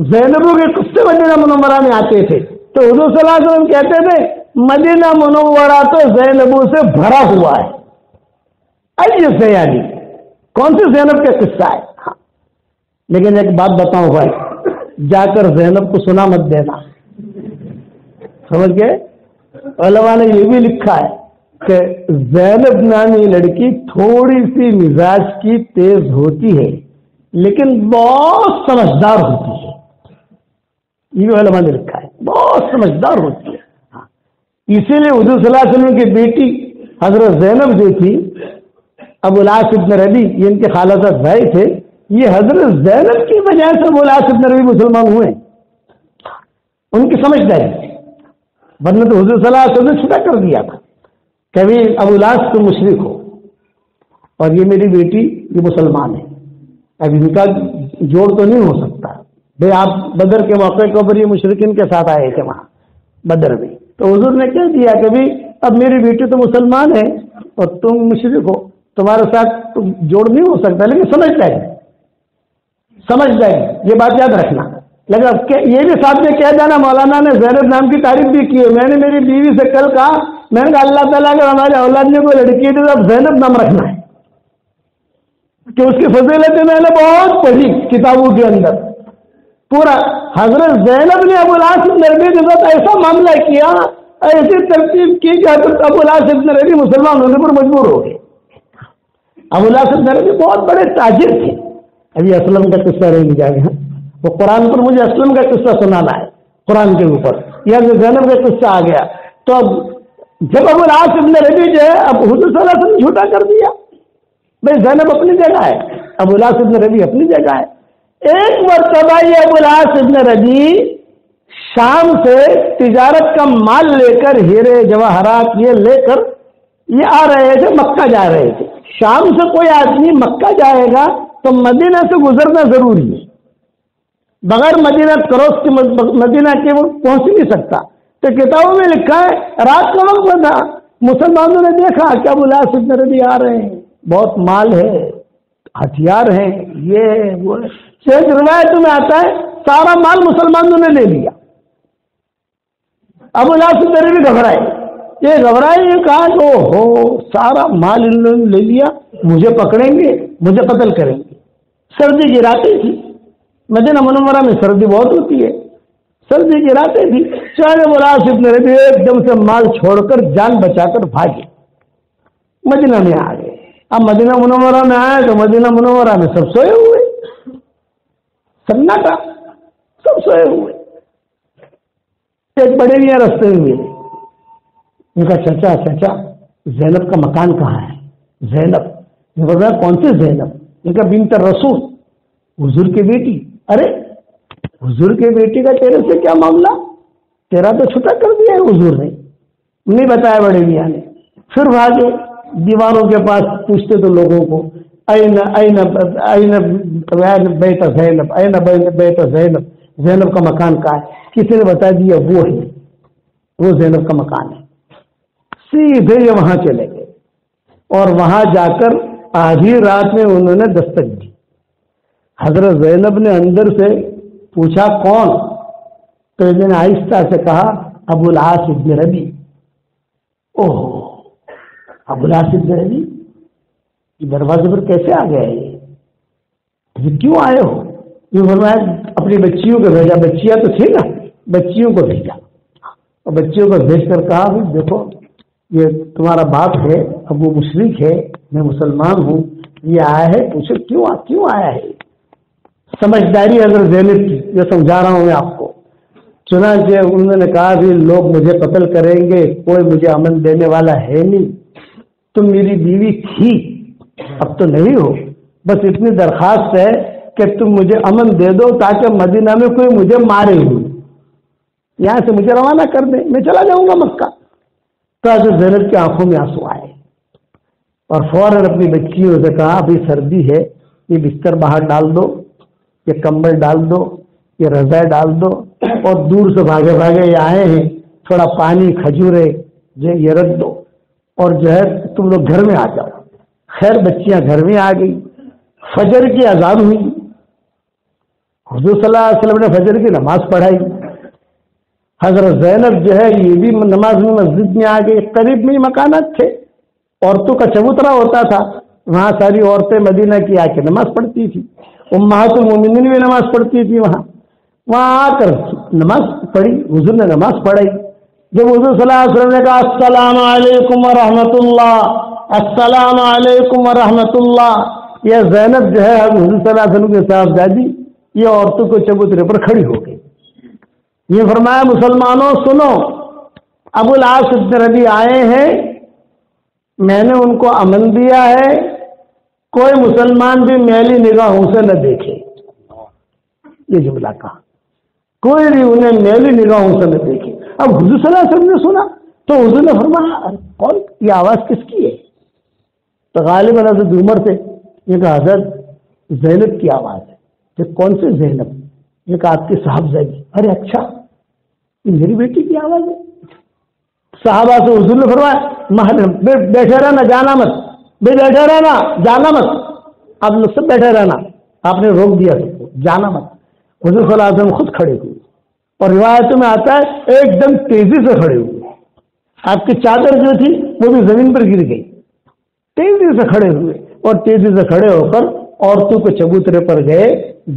زینبوں کے قصے مدینہ منورہ میں آتے تھے. تو حضور صلی اللہ علیہ وسلم کہتے تھے مدینہ منورہ تو زینبوں سے بھرا ہوا ہے. آئیے سیادی کون سی زینب کا قصہ ہے. ہاں لیکن ایک بات بتاؤں بھائی, جا کر زینب کو سنا مت دینا, سمجھ گئے؟ علماء نے یہ بھی لکھا ہے کہ زینب نامی لڑکی تھوڑی سی مزاج کی تیز ہوتی ہے لیکن بہت سمجھدار ہوتی ہے. یہ علماء نے لکھا ہے, بہت سمجھدار ہوتی ہے. اسی لیے حضور صلی اللہ علیہ وسلم کی بیٹی حضرت زینب جو تھی، ابو العاص ابن ربی یہ ان کے خالصت بھائی تھے، یہ حضرت زینب کی وجہ سے ابو العاص ابن ربی مسلمان ہوئے، ان کی سمجھداری، ورنہ تو حضور صلی اللہ علیہ وسلم نے چھوٹا کر دیا تھا، کبھی ابو العاص تو مشرک ہو اور یہ میری بیٹی یہ مسلمان ہے، اب ان کا جوڑ تو نہیں ہو سکتا بھائی، آپ بدر کے موقع کے اوپر یہ مشرکین کے ساتھ آئے تھے وہاں بدر میں، تو حضور نے کہہ دیا کہ بھائی اب میری بیٹی تو مسلمان ہے اور تم مشرک ہو، تمہارے ساتھ جوڑ نہیں ہو سکتا، لیکن سمجھ جائے یہ بات یاد رکھنا۔ لیکن یہ بھی ساتھ میں کہہ جانا، مولانا نے زینب نام کی تعریف بھی کی ہے، میں نے میری بیوی سے کل کہا، میں نے کہا اللہ تعالیٰ اگر ہمارے اولاد میں کوئی لڑکی ہے تو اب زینب نام رکھنا ہے، کہ اس کی فضیلتیں میں نے بہت پڑھی کتابوں کے اندر، پورا حضرت زینب نے ابو العاص ابن ربیع کے ساتھ ایسا معاملہ کیا، ایسی ترتیب کی کہ حضرت ابو العاص ابن ربیع مسلمان ہونے پر مجبور ہو گئے۔ ابو العاص ابن ربیع بہت بڑے تاجر تھے، ابھی اسلم کا قصہ رہ جائے گا، وہ قرآن پر مجھے اسلم کا قصہ سنانا ہے، قرآن کے اوپر یا زینب کا قصہ آ گیا، تو اب جب ابو العاص ابن ربیع جو ہے اب حضور صلی اللہ علیہ وسلم جھوٹا کر دیا، بھائی زینب اپنی جگہ ہے، ابو العاص ابن ربیع اپنی جگہ ہے۔ ایک مرتبہ یہ ابو العاص ابن ربیع شام سے تجارت کا مال لے کر، ہیرے جواہرات یہ لے کر یہ آ رہے تھے، مکہ جا رہے تھے۔ شام سے کوئی آدمی مکہ جائے گا تو مدینہ سے گزرنا ضروری ہے، بغیر مدینہ کروس کے مدینہ کے وہ پہنچ نہیں سکتا، تو کتابوں میں لکھا ہے رات کا وقت تھا، مسلمانوں نے دیکھا کہ ابو العاص ابن ربیع آ رہے ہیں، بہت مال ہے، ہتھیار ہیں، یہ وہ روایتوں میں آتا ہے سارا مال مسلمانوں نے لے لیا۔ ابو العاص ابن ربیع گھبرائے، یہ کہا کہ ہو سارا مال ان لوگوں نے لے لیا، مجھے پکڑیں گے، مجھے قتل کریں گے۔ سردی کی راتیں تھی، مدینہ منورہ میں سردی بہت ہوتی ہے، سردی کی راتیں تھی، چاہے ابو العاص ابن ربیع ایک دم سے مال چھوڑ کر جان بچا کر بھاگے، مدینہ میں آ گئے۔ اب مدینہ منورہ میں آئے تو مدینہ منورہ میں سب سوئے ہوئے، سناٹا، سب سوئے ہوئے۔ ایک بڑے میاں رستے میں ملے، ان کا چچا زینب کا مکان کہاں ہے؟ زینب، کون سی زینب؟ ان کا بنت رسول، حضور کی بیٹی۔ ارے حضور کی بیٹی کا تیرے سے کیا معاملہ؟ تیرا تو چھوٹا کر دیا ہے حضور نے، نہیں بتایا بڑے میاں نے۔ پھر بھاگے دیواروں کے پاس، پوچھتے تو لوگوں کو این بیت زینب، این بیت زینب، زینب کا مکان کہاں ہے؟ کسی نے بتا دیا وہ ہے، وہ زینب کا مکان ہے۔ سیدھے یہ وہاں چلے گئے اور وہاں جا کر آدھی رات میں انہوں نے دستک دی۔ حضرت زینب نے اندر سے پوچھا کون؟ تو انہوں نے آہستہ سے کہا ابو العاص ابن ربیع۔ اوہ، ابو العاص ابن ربیع یہ دروازے پر کیسے آ گئے؟ یہ کیوں آئے ہو؟ یہ فرمایا اپنی بچیوں کو بھیجا، بچیاں تو تھی نا، بچیوں کو بھیجا، اور بچیوں کو بھیج کر کہا دیکھو یہ تمہارا باپ ہے، اب وہ مشرک ہے، میں مسلمان ہوں، یہ آیا ہے، پوچھو کیوں آیا ہے؟ سمجھداری حضرت زینب کی، یہ سمجھا رہا ہوں میں آپ کو۔ چنانچہ انہوں نے کہا کہ لوگ مجھے قتل کریں گے، کوئی مجھے امن دینے والا ہے نہیں، تم میری بیوی تھی اب تو نہیں ہو، بس اتنی درخواست ہے کہ تم مجھے امن دے دو تاکہ مدینہ میں کوئی مجھے مارے ہی، یہاں سے مجھے روانہ کر دے، میں چلا جاؤں گا مکہ۔ تو حضرت زینب کی آنکھوں میں آنسو آئے اور فوراً اپنی بچیوں سے کہا ابھی سردی ہے، یہ بستر باہر ڈال دو، یہ کمبل ڈال دو، یہ رضائی ڈال دو، اور دور سے بھاگے یہ آئے ہیں، تھوڑا پانی کھجورے یہ رکھ دو، اور جو ہے تم لوگ گھر میں آ جاؤ۔ خیر بچیاں گھر میں آ گئی، فجر کی اذان ہوئی، حضور صلی اللہ علیہ وسلم نے فجر کی نماز پڑھائی، حضرت زینب جو ہے یہ بھی نماز میں مسجد میں آ گئی، قریب میں ہی مکانات تھے، عورتوں کا چبوترا ہوتا تھا، وہاں ساری عورتیں مدینہ کی آ کے نماز پڑھتی تھی، امہات المومنین بھی نماز پڑھتی تھی، وہاں آ کر نماز پڑھی، حضور نے نماز پڑھائی۔ جب حضور صلی اللہ علیہ وسلم نے کہا السلام علیکم ورحمۃ اللہ، السلام علیکم ورحمۃ اللہ، یہ زینب جو ہے حضور صلی اللہ علیہ وسلم کے صاحبزادی یہ عورتوں کو چبوترے پر کھڑی ہو گئی، یہ فرمایا مسلمانوں سنو، ابو العاص ابن ربی آئے ہیں، میں نے ان کو امن دیا ہے، کوئی مسلمان بھی میلی نگاہوں سے نہ دیکھے. یہ جملہ کہا، کوئی بھی انہیں میلی نگاہوں سے نہ دیکھے. اب حضور صلی اللہ علیہ وسلم نے سنا تو حضور نے فرمایا کون، یہ آواز کس کی ہے؟ تو غالباً حضرت عمر سے یہ کہا حضرت زینب کی آواز ہے. کہ کون سے زینب؟ یہ کہا آپ کی صاحبزادی کی. ارے اچھا، یہ میری بیٹی کی آواز ہے. صحابہ سے حضور نے فرمایا بیٹھے رہنا، جانا مت، بیٹھے رہنا، جانا مت. آپ لوگ سب بیٹھے رہنا، آپ نے روک دیا سب کو، جانا مت. حضور صلی اللہ علیہ وسلم خود کھڑے ہوئے، اور روایتوں میں آتا ہے ایک دم تیزی سے کھڑے ہوئے. آپ کی چادر جو تھی وہ بھی زمین پر گر گئی. تیزی سے کھڑے ہوئے اور تیزی سے کھڑے ہو کر عورتوں کے چبوترے پر گئے.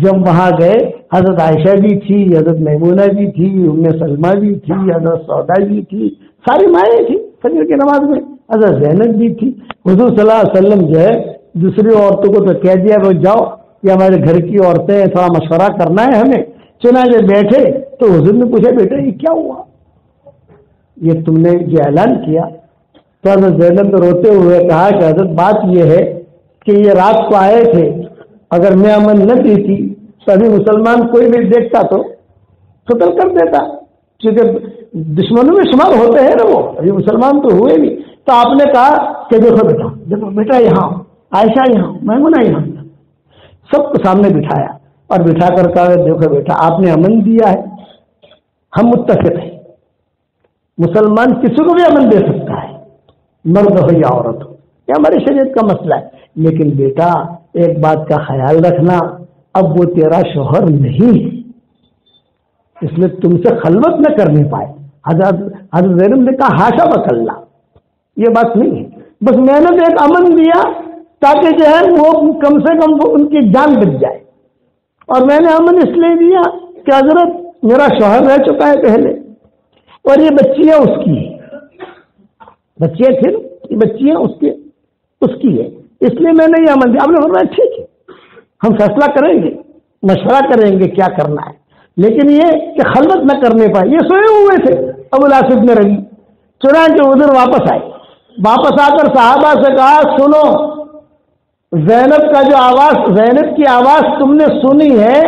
جب وہاں گئے حضرت عائشہ بھی تھی، حضرت میمونہ بھی تھی، ام سلمہ بھی تھی، حضرت سودا بھی تھی، ساری مائیں تھی فجر کی نماز میں. حضرت زینب بھی تھی. حضور صلی اللہ علیہ وسلم جو ہے دوسری عورتوں کو تو کہہ دیا وہ جاؤ، یہ ہمارے گھر کی عورتیں ہیں، تھوڑا مشورہ کرنا ہے ہمیں. چنانچہ بیٹھے تو حضور نے پوچھا بیٹا یہ کیا ہوا، یہ تم نے جو اعلان کیا؟ تو حضرت زینب نے روتے ہوئے کہا کہ حضرت بات یہ ہے کہ یہ رات کو آئے تھے، اگر میں امن نہ دیتی تو ابھی مسلمان کوئی بھی دیکھتا تو قتل کر دیتا، کیونکہ دشمنوں میں شمار ہوتے ہیں نا وہ، ابھی مسلمان تو ہوئے بھی. تو آپ نے کہا کہ دیکھو بیٹا، دیکھو بیٹا یہاں، عائشہ یہاں، میمونہ یہاں، سب کو سامنے بٹھایا اور بٹھا کر کہا دیکھو بیٹا آپ نے امن دیا ہے، ہم متفق ہیں، مسلمان کسی کو بھی امن دے سکتا ہے، مرد ہو یا عورت ہو، یہ ہماری شریعت کا مسئلہ ہے. لیکن بیٹا ایک بات کا خیال رکھنا، اب وہ تیرا شوہر نہیں ہے، اس لیے تم سے خلوت نہ کرنے پائے. حضرت زینب نے کہا ہاشا بکلّہ، یہ بات نہیں ہے، بس میں نے تو ایک امن دیا تاکہ جو ہے وہ کم سے کم وہ ان کی جان بچ جائے. اور میں نے امن اس لیے دیا کہ حضرت میرا شوہر رہ چکا ہے پہلے، اور یہ بچیاں اس کی ہیں، بچیاں تھیں یہ بچیاں اس کی ہے، اس لیے میں نے یہ امن دیا. آپ نے فرمایا ٹھیک ہے، ہم فیصلہ کریں گے، مشورہ کریں گے کیا کرنا ہے، لیکن یہ کہ خلوت نہ کرنے پائے. یہ سوئے ہوئے تھے ابو العاص ابن ربی. چنانچہ ادھر واپس آئے، واپس آ کر صحابہ سے کہا سنو، زینب کا جو آواز، زینب کی آواز تم نے سنی ہے،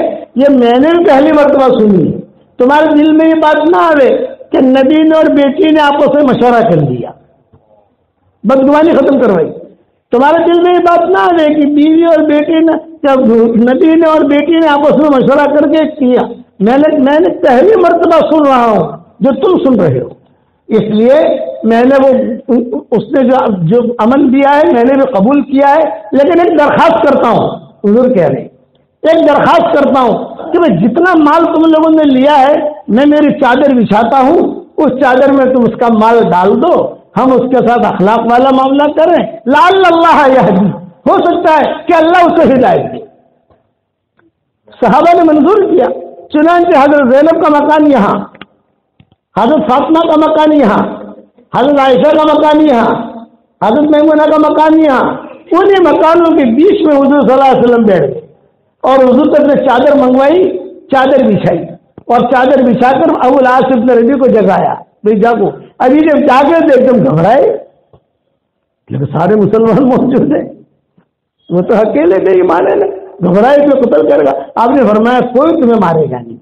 یہ میں نے بھی پہلی مرتبہ سنی ہے. تمہارے دل میں یہ بات نہ آئے کہ نبی نے اور بیٹی نے آپس میں مشورہ کر لیا، بدگمانی ختم کروائی. تمہارے دل میں یہ بات نہ آئے کہ بیوی اور بیٹی نے، نبی نے اور بیٹی نے آپس میں مشورہ کر کے کیا. میں نے پہلی مرتبہ سن رہا ہوں جو تم سن رہے ہو، اس لیے میں نے وہ اس نے جو امن دیا ہے میں نے بھی قبول کیا ہے. لیکن ایک درخواست کرتا ہوں، حضور کہہ رہے ایک درخواست کرتا ہوں کہ میں جتنا مال تم لوگوں نے لیا ہے میں میری چادر بچھاتا ہوں، اس چادر میں تم اس کا مال ڈال دو، ہم اس کے ساتھ اخلاق والا معاملہ کریں. لعل اللہ یہدی، ہو سکتا ہے کہ اللہ اسے ہدایت دے. صحابہ نے منظور کیا. چنانچہ حضرت زینب کا مکان یہاں، حضرت فاطمہ کا مکان یہاں، حضرت عائشہ کا مکان یہاں، حضرت میمونہ کا مکان یہاں، انہیں مکانوں کے بیچ میں حضور صلی اللہ علیہ وسلم بیٹھ گئے اور حضور تک نے چادر منگوائی، چادر بچھائی اور چادر بچھا کر ابو العاص ابن ربی کو جگایا. بھائی جاگو. ابھی جب جاگے تو ایک دم گھبرائے، لیکن سارے مسلمان موجود ہیں، وہ تو اکیلے نہیں مانے نا، گھبرائے تو قتل کرے گا. آپ نے فرمایا کوئی تمہیں مارے گا نہیں،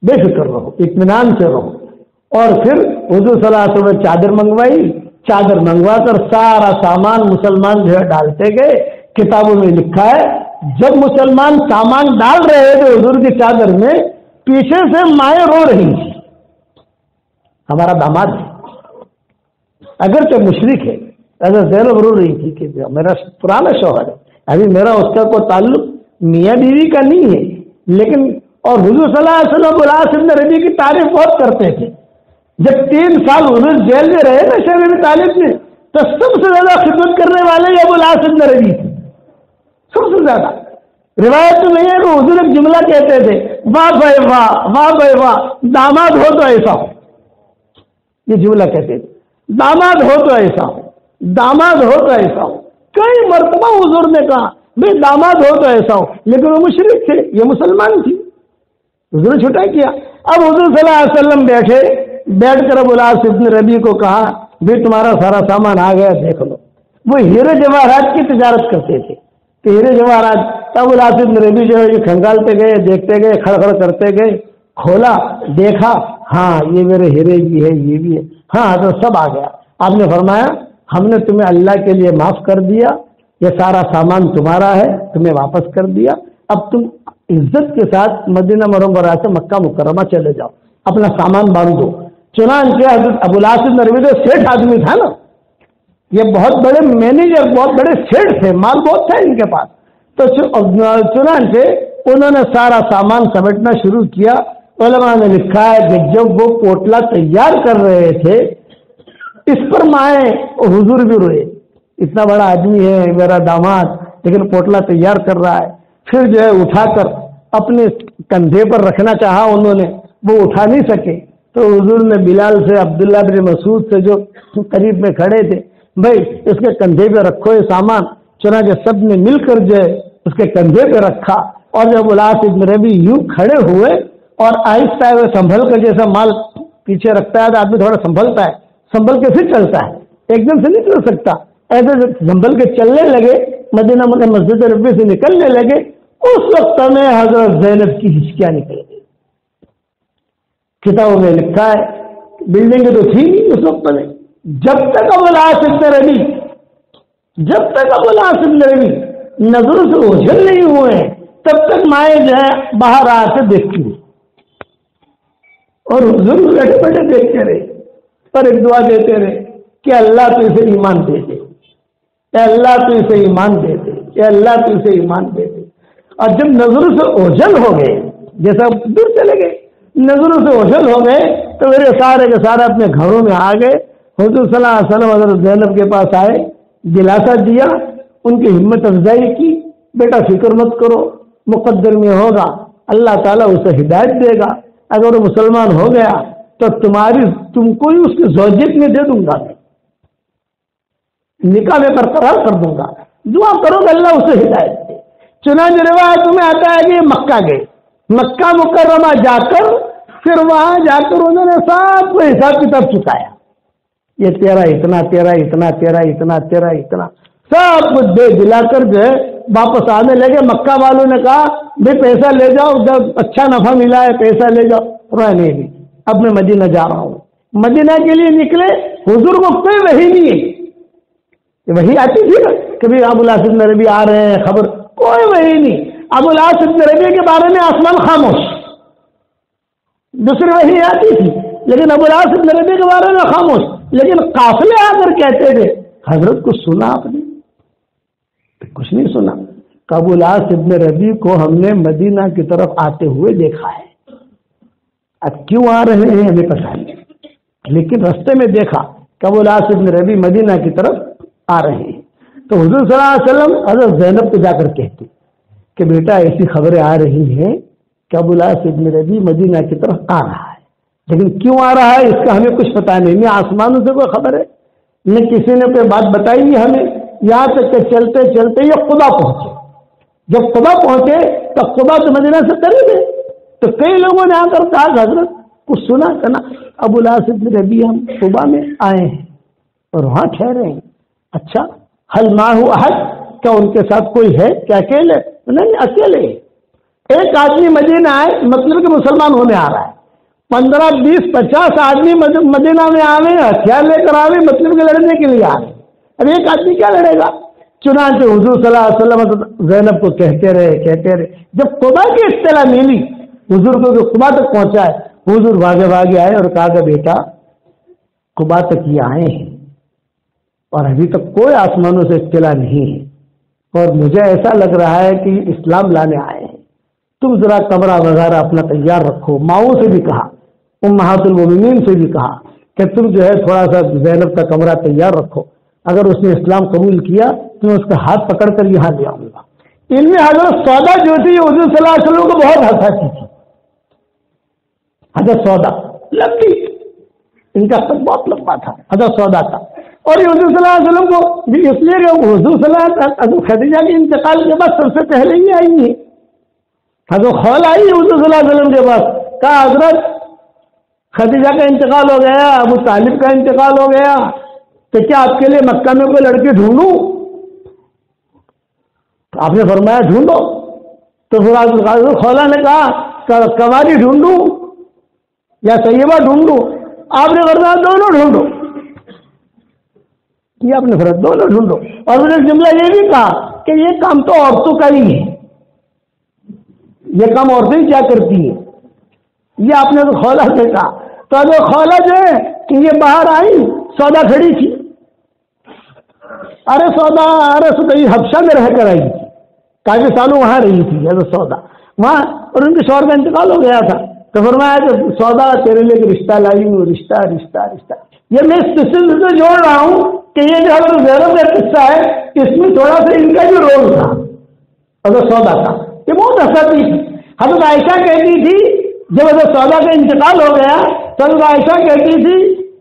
بے فکر رہو، اطمینان سے رہو. اور پھر حضور صلی اللہ علیہ وسلم نے چادر منگوائی. چادر منگوا کر سارا سامان مسلمان جو ہے ڈالتے گئے. کتابوں میں لکھا ہے جب مسلمان سامان ڈال رہے تھے حضور کی چادر میں، پیچھے سے مائیں رو رہی تھی. ہمارا داماد ہے، اگرچہ مشرک ہے، اگر زینب رو رہی تھی کہ میرا پرانا شوہر ہے، ابھی میرا اس کا کوئی تعلق میاں بیوی کا نہیں ہے. لیکن اور حضور صلی اللہ علیہ وسلم ابو العاص ابن ربی کی تعریف بہت کرتے تھے. جب 3 سال حضور جیل میں رہے نا شہر ابی طالب میں، تو سب سے زیادہ خدمت کرنے والے ابو العاص ابن ربی تھے، سب سے زیادہ. روایت میں یہ کہ حضور ایک جملہ کہتے تھے، واہ بھائی واہ، واہ بھائی واہ، داماد ہو تو ایسا ہو. یہ جملہ کہتے تھے، داماد ہو تو ایسا ہو، داماد ہو تو ایسا ہو. کئی مرتبہ حضور نے کہا بھائی داماد ہو تو ایسا ہو، لیکن وہ مشرک تھے، یہ مسلمان تھی. حضور نے چھٹا کیا. اب حضور صلی اللہ علیہ وسلم بیٹھے، بیٹھ کر ابو العاص ابن ربیع کو کہا بھی تمہارا سارا سامان آ گیا دیکھ لو. وہ ہیرے جواہرات کی تجارت کرتے تھے کہ ہیرے جواہرات. ابو العاص ابن ربیع جو ہے یہ کھنگالتے گئے, دیکھتے گئے, کھڑ کھڑ کرتے گئے, کھولا, دیکھا, ہاں یہ میرے ہیرے بھی ہے, یہ بھی ہے, ہاں حضرت سب آ گیا. آپ نے فرمایا ہم نے تمہیں اللہ کے لیے معاف کر دیا, یہ سارا سامان تمہارا ہے, تمہیں واپس کر دیا, اب تم عزت کے ساتھ مدینہ منورہ سے مکہ مکرمہ چلے جاؤ, اپنا سامان باندھو. چنانچہ حضرت ابو العاص بن ربیع تو سیٹھ آدمی تھا نا, یہ بہت بڑے مینیجر, بہت بڑے سیٹھ تھے, مال بہت تھا ان کے پاس. تو چنانچہ انہوں نے سارا سامان سمیٹنا شروع کیا. علماء نے لکھا ہے کہ جب وہ پوٹلا تیار کر رہے تھے اس پر مائیں حضور بھی روئے. اتنا بڑا آدمی ہے میرا داماد, لیکن پوٹلا تیار کر رہا ہے. پھر جو ہے اٹھا کر اپنے کندھے پر رکھنا چاہا انہوں نے, وہ اٹھا نہیں سکے. تو حضور نے بلال سے, عبداللہ بن مسعود سے جو قریب میں کھڑے تھے, بھائی اس کے کندھے پہ رکھو یہ سامان. چنانچہ سب نے مل کر جو ہے اس کے کندھے پہ رکھا. اور جب ابو العاص ابن ربیع یوں کھڑے ہوئے اور آہستہ ہوئے سنبھل کر, جیسا مال پیچھے رکھتا ہے تو آدمی تھوڑا سنبھلتا ہے, سنبھل کے پھر چلتا ہے, ایک دم سے نہیں چل سکتا, ایسے سنبھل کے چلنے لگے, مدینہ مسجد نبوی سے نکلنے لگے. اس وقت میں حضرت زینب کی ہچکیاں نکل گئی. کتابوں میں لکھا ہے, بلڈنگیں تو تھی نہیں اس وقت میں, جب تک ابو العاص ابن ربیع نظر سے اوجھل نہیں ہوئے تب تک مائیں جو ہے باہر آ سے دیکھتی ہوئی اور حضور بیٹھے بیٹھے دیکھتے رہے اور ایک دعا دیتے رہے کہ اللہ تو اسے ایمان دے دے, اللہ تو اسے ایمان دے دے, اللہ تو اسے ایمان دے دے. اور جب نظر سے اوجھل ہو گئے, جیسا دور چلے گئے, نظروں سے اوجھل ہو گئے تو میرے سارے کے سارے اپنے گھروں میں آ گئے. حضور صلی اللہ علیہ وسلم حضرت زینب کے پاس آئے, دلاسا دیا, ان کی ہمت افزائی کی, بیٹا فکر مت کرو, مقدر میں ہوگا, اللہ تعالیٰ اسے ہدایت دے گا, اگر وہ مسلمان ہو گیا تو تم کو ہی اس کی زوجیت میں دے دوں گا, نکاح میں برقرار کر دوں گا, دعا کرو کہ اللہ اسے ہدایت دے. چنانچہ روایت میں آتا ہے کہ مکہ گئے, مکہ مکرمہ جا کر پھر وہاں جا کر انہوں نے سب کو حساب کتاب چکایا, یہ تیرا اتنا, تیرا اتنا, تیرا اتنا, تیرا اتنا, سب کچھ دے دلا کر جو ہے واپس آنے لگے. مکہ والوں نے کہا بھائی پیسہ لے جاؤ, جب اچھا نفع ملا ہے پیسہ لے جاؤ. نہیں بھی, اب میں مدینہ جا رہا ہوں. مدینہ کے لیے نکلے, حضور کو کوئی وحی نہیں ہے, وحی آتی تھی نا کبھی ابو العاص ابن ربیع آ رہے ہیں, خبر کوئی وحی نہیں. ابو العاص ابن ربیع کے بارے میں آسمان خاموش, دوسری وحی آتی تھی لیکن ابو العاص ابن ربیع کے بارے میں خاموش. لیکن قافلے آ کر کہتے تھے حضرت کچھ سنا آپ نے؟ کچھ نہیں سنا. ابو العاص ابن ربیع کو ہم نے مدینہ کی طرف آتے ہوئے دیکھا ہے, اب کیوں آ رہے ہیں ہمیں پتہ نہیں, لیکن رستے میں دیکھا کہ ابو العاص ابن ربیع مدینہ کی طرف آ رہے ہیں. تو حضور صلی اللہ علیہ وسلم حضرت زینب کو جا کر کہتے کہ بیٹا ایسی خبریں آ رہی ہیں کہ ابو العاص ابن ربیع مدینہ کی طرف آ رہا ہے, لیکن کیوں آ رہا ہے اس کا ہمیں کچھ پتا نہیں, نہ آسمانوں سے کوئی خبر ہے, نہ کسی نے کوئی بات بتائی ہے ہمیں. یہاں تک کہ چلتے چلتے یہ قبا پہنچے. جب قبا پہنچے تو قبا تو مدینہ سے قریب ہے, تو کئی لوگوں نے آ کر کہا حضرت کچھ سنا کہ نا ابو العاص ابن ربیع ہم قبا میں آئے ہیں اور وہاں ٹھہرے ہیں. اچھا حل معہ احد, کیا ان کے ساتھ کوئی ہے کیا اکیلے؟ نہیں اکیلے. ایک آدمی مدینہ آئے مطلب کہ مسلمان ہونے آ رہا ہے, 15 20 50 آدمی مدینہ میں آوے, ہتھیار لے کر آوے, مطلب کہ لڑنے کے لیے آئے. اب ایک آدمی کیا لڑے گا؟ چنانچہ حضور صلی اللہ علیہ وسلم زینب کو کہتے رہے. جب قبا کی اطلاع ملی حضور کو, جو قبا تک پہنچا ہے, حضور بھاگے آئے اور کہا کہ بیٹا قبا تک یہ آئے ہیں اور ابھی تک کوئی آسمانوں سے اطلاع نہیں ہے, اور مجھے ایسا لگ رہا ہے کہ اسلام لانے آئے ہیں. تم ذرا کمرہ وغیرہ اپنا تیار رکھو. ماؤں سے بھی کہا, امہات المومنین سے بھی کہا کہ تم جو ہے تھوڑا سا زینب کا کمرہ تیار رکھو, اگر اس نے اسلام قبول کیا تو میں اس کا ہاتھ پکڑ کر یہاں لے آؤں گا. ان میں حضرت سودا جو تھی حضور صلی اللہ علیہ وسلم کو بہت ہنساتی تھی. حضرت سودا لمبی, ان کا سب بہت لمبا تھا حضرت سودا کا, اور یہ حضور صلی اللہ علیہ وسلم کو بھی اس لیے کہ حضور صلی اللہ علیہ وسلم خدیجہ کے انتقال کے بعد سب سے پہلے ہی آئی ہیں. حضرت خول آئی حضور صلی اللہ علیہ وسلم کے پاس, کہا حضرت خدیجہ کا انتقال ہو گیا، ابو طالب کا انتقال ہو گیا، تو کیا آپ کے لیے مکہ میں کوئی لڑکی ڈھونڈوں؟ آپ نے فرمایا ڈھونڈو. تو پھر حضرت خولا نے کہا کنواری ڈھونڈوں یا طیبہ ڈھونڈوں؟ آپ نے فرمایا دونوں ڈھونڈو. یہ آپ نے فرمایا دونوں ڈھونڈو. اور پھر ایک جملہ یہ بھی کہا کہ یہ کام تو عورتوں کا ہی ہے، یہ کام عورتیں ہی کیا کرتی ہیں. یہ آپ نے تو خولا سے کہا. تو اگر خولا جو ہے کہ یہ باہر آئی، سودا کھڑی تھی. ارے سودا کہیں حبشہ میں رہ کر آئی تھی، کافی سالوں وہاں رہی تھی حضرت سودا وہاں، اور ان کے شوہر کا انتقال ہو گیا تھا. تو فرمایا کہ سودا تیرے لیے ایک رشتہ لائی ہوں. رشتہ رشتہ رشتہ یہ میں اس قصے سے جوڑ رہا ہوں کہ یہ جو حضرت زینب کا قصہ ہے اس میں تھوڑا سا ان کا جو رول تھا حضرت سودا کا، یہ بہت ہنساتی تھی. حضرت عائشہ کہتی تھی جب حضرت سودا کا انتقال ہو گیا تو حضرت عائشہ کہتی تھی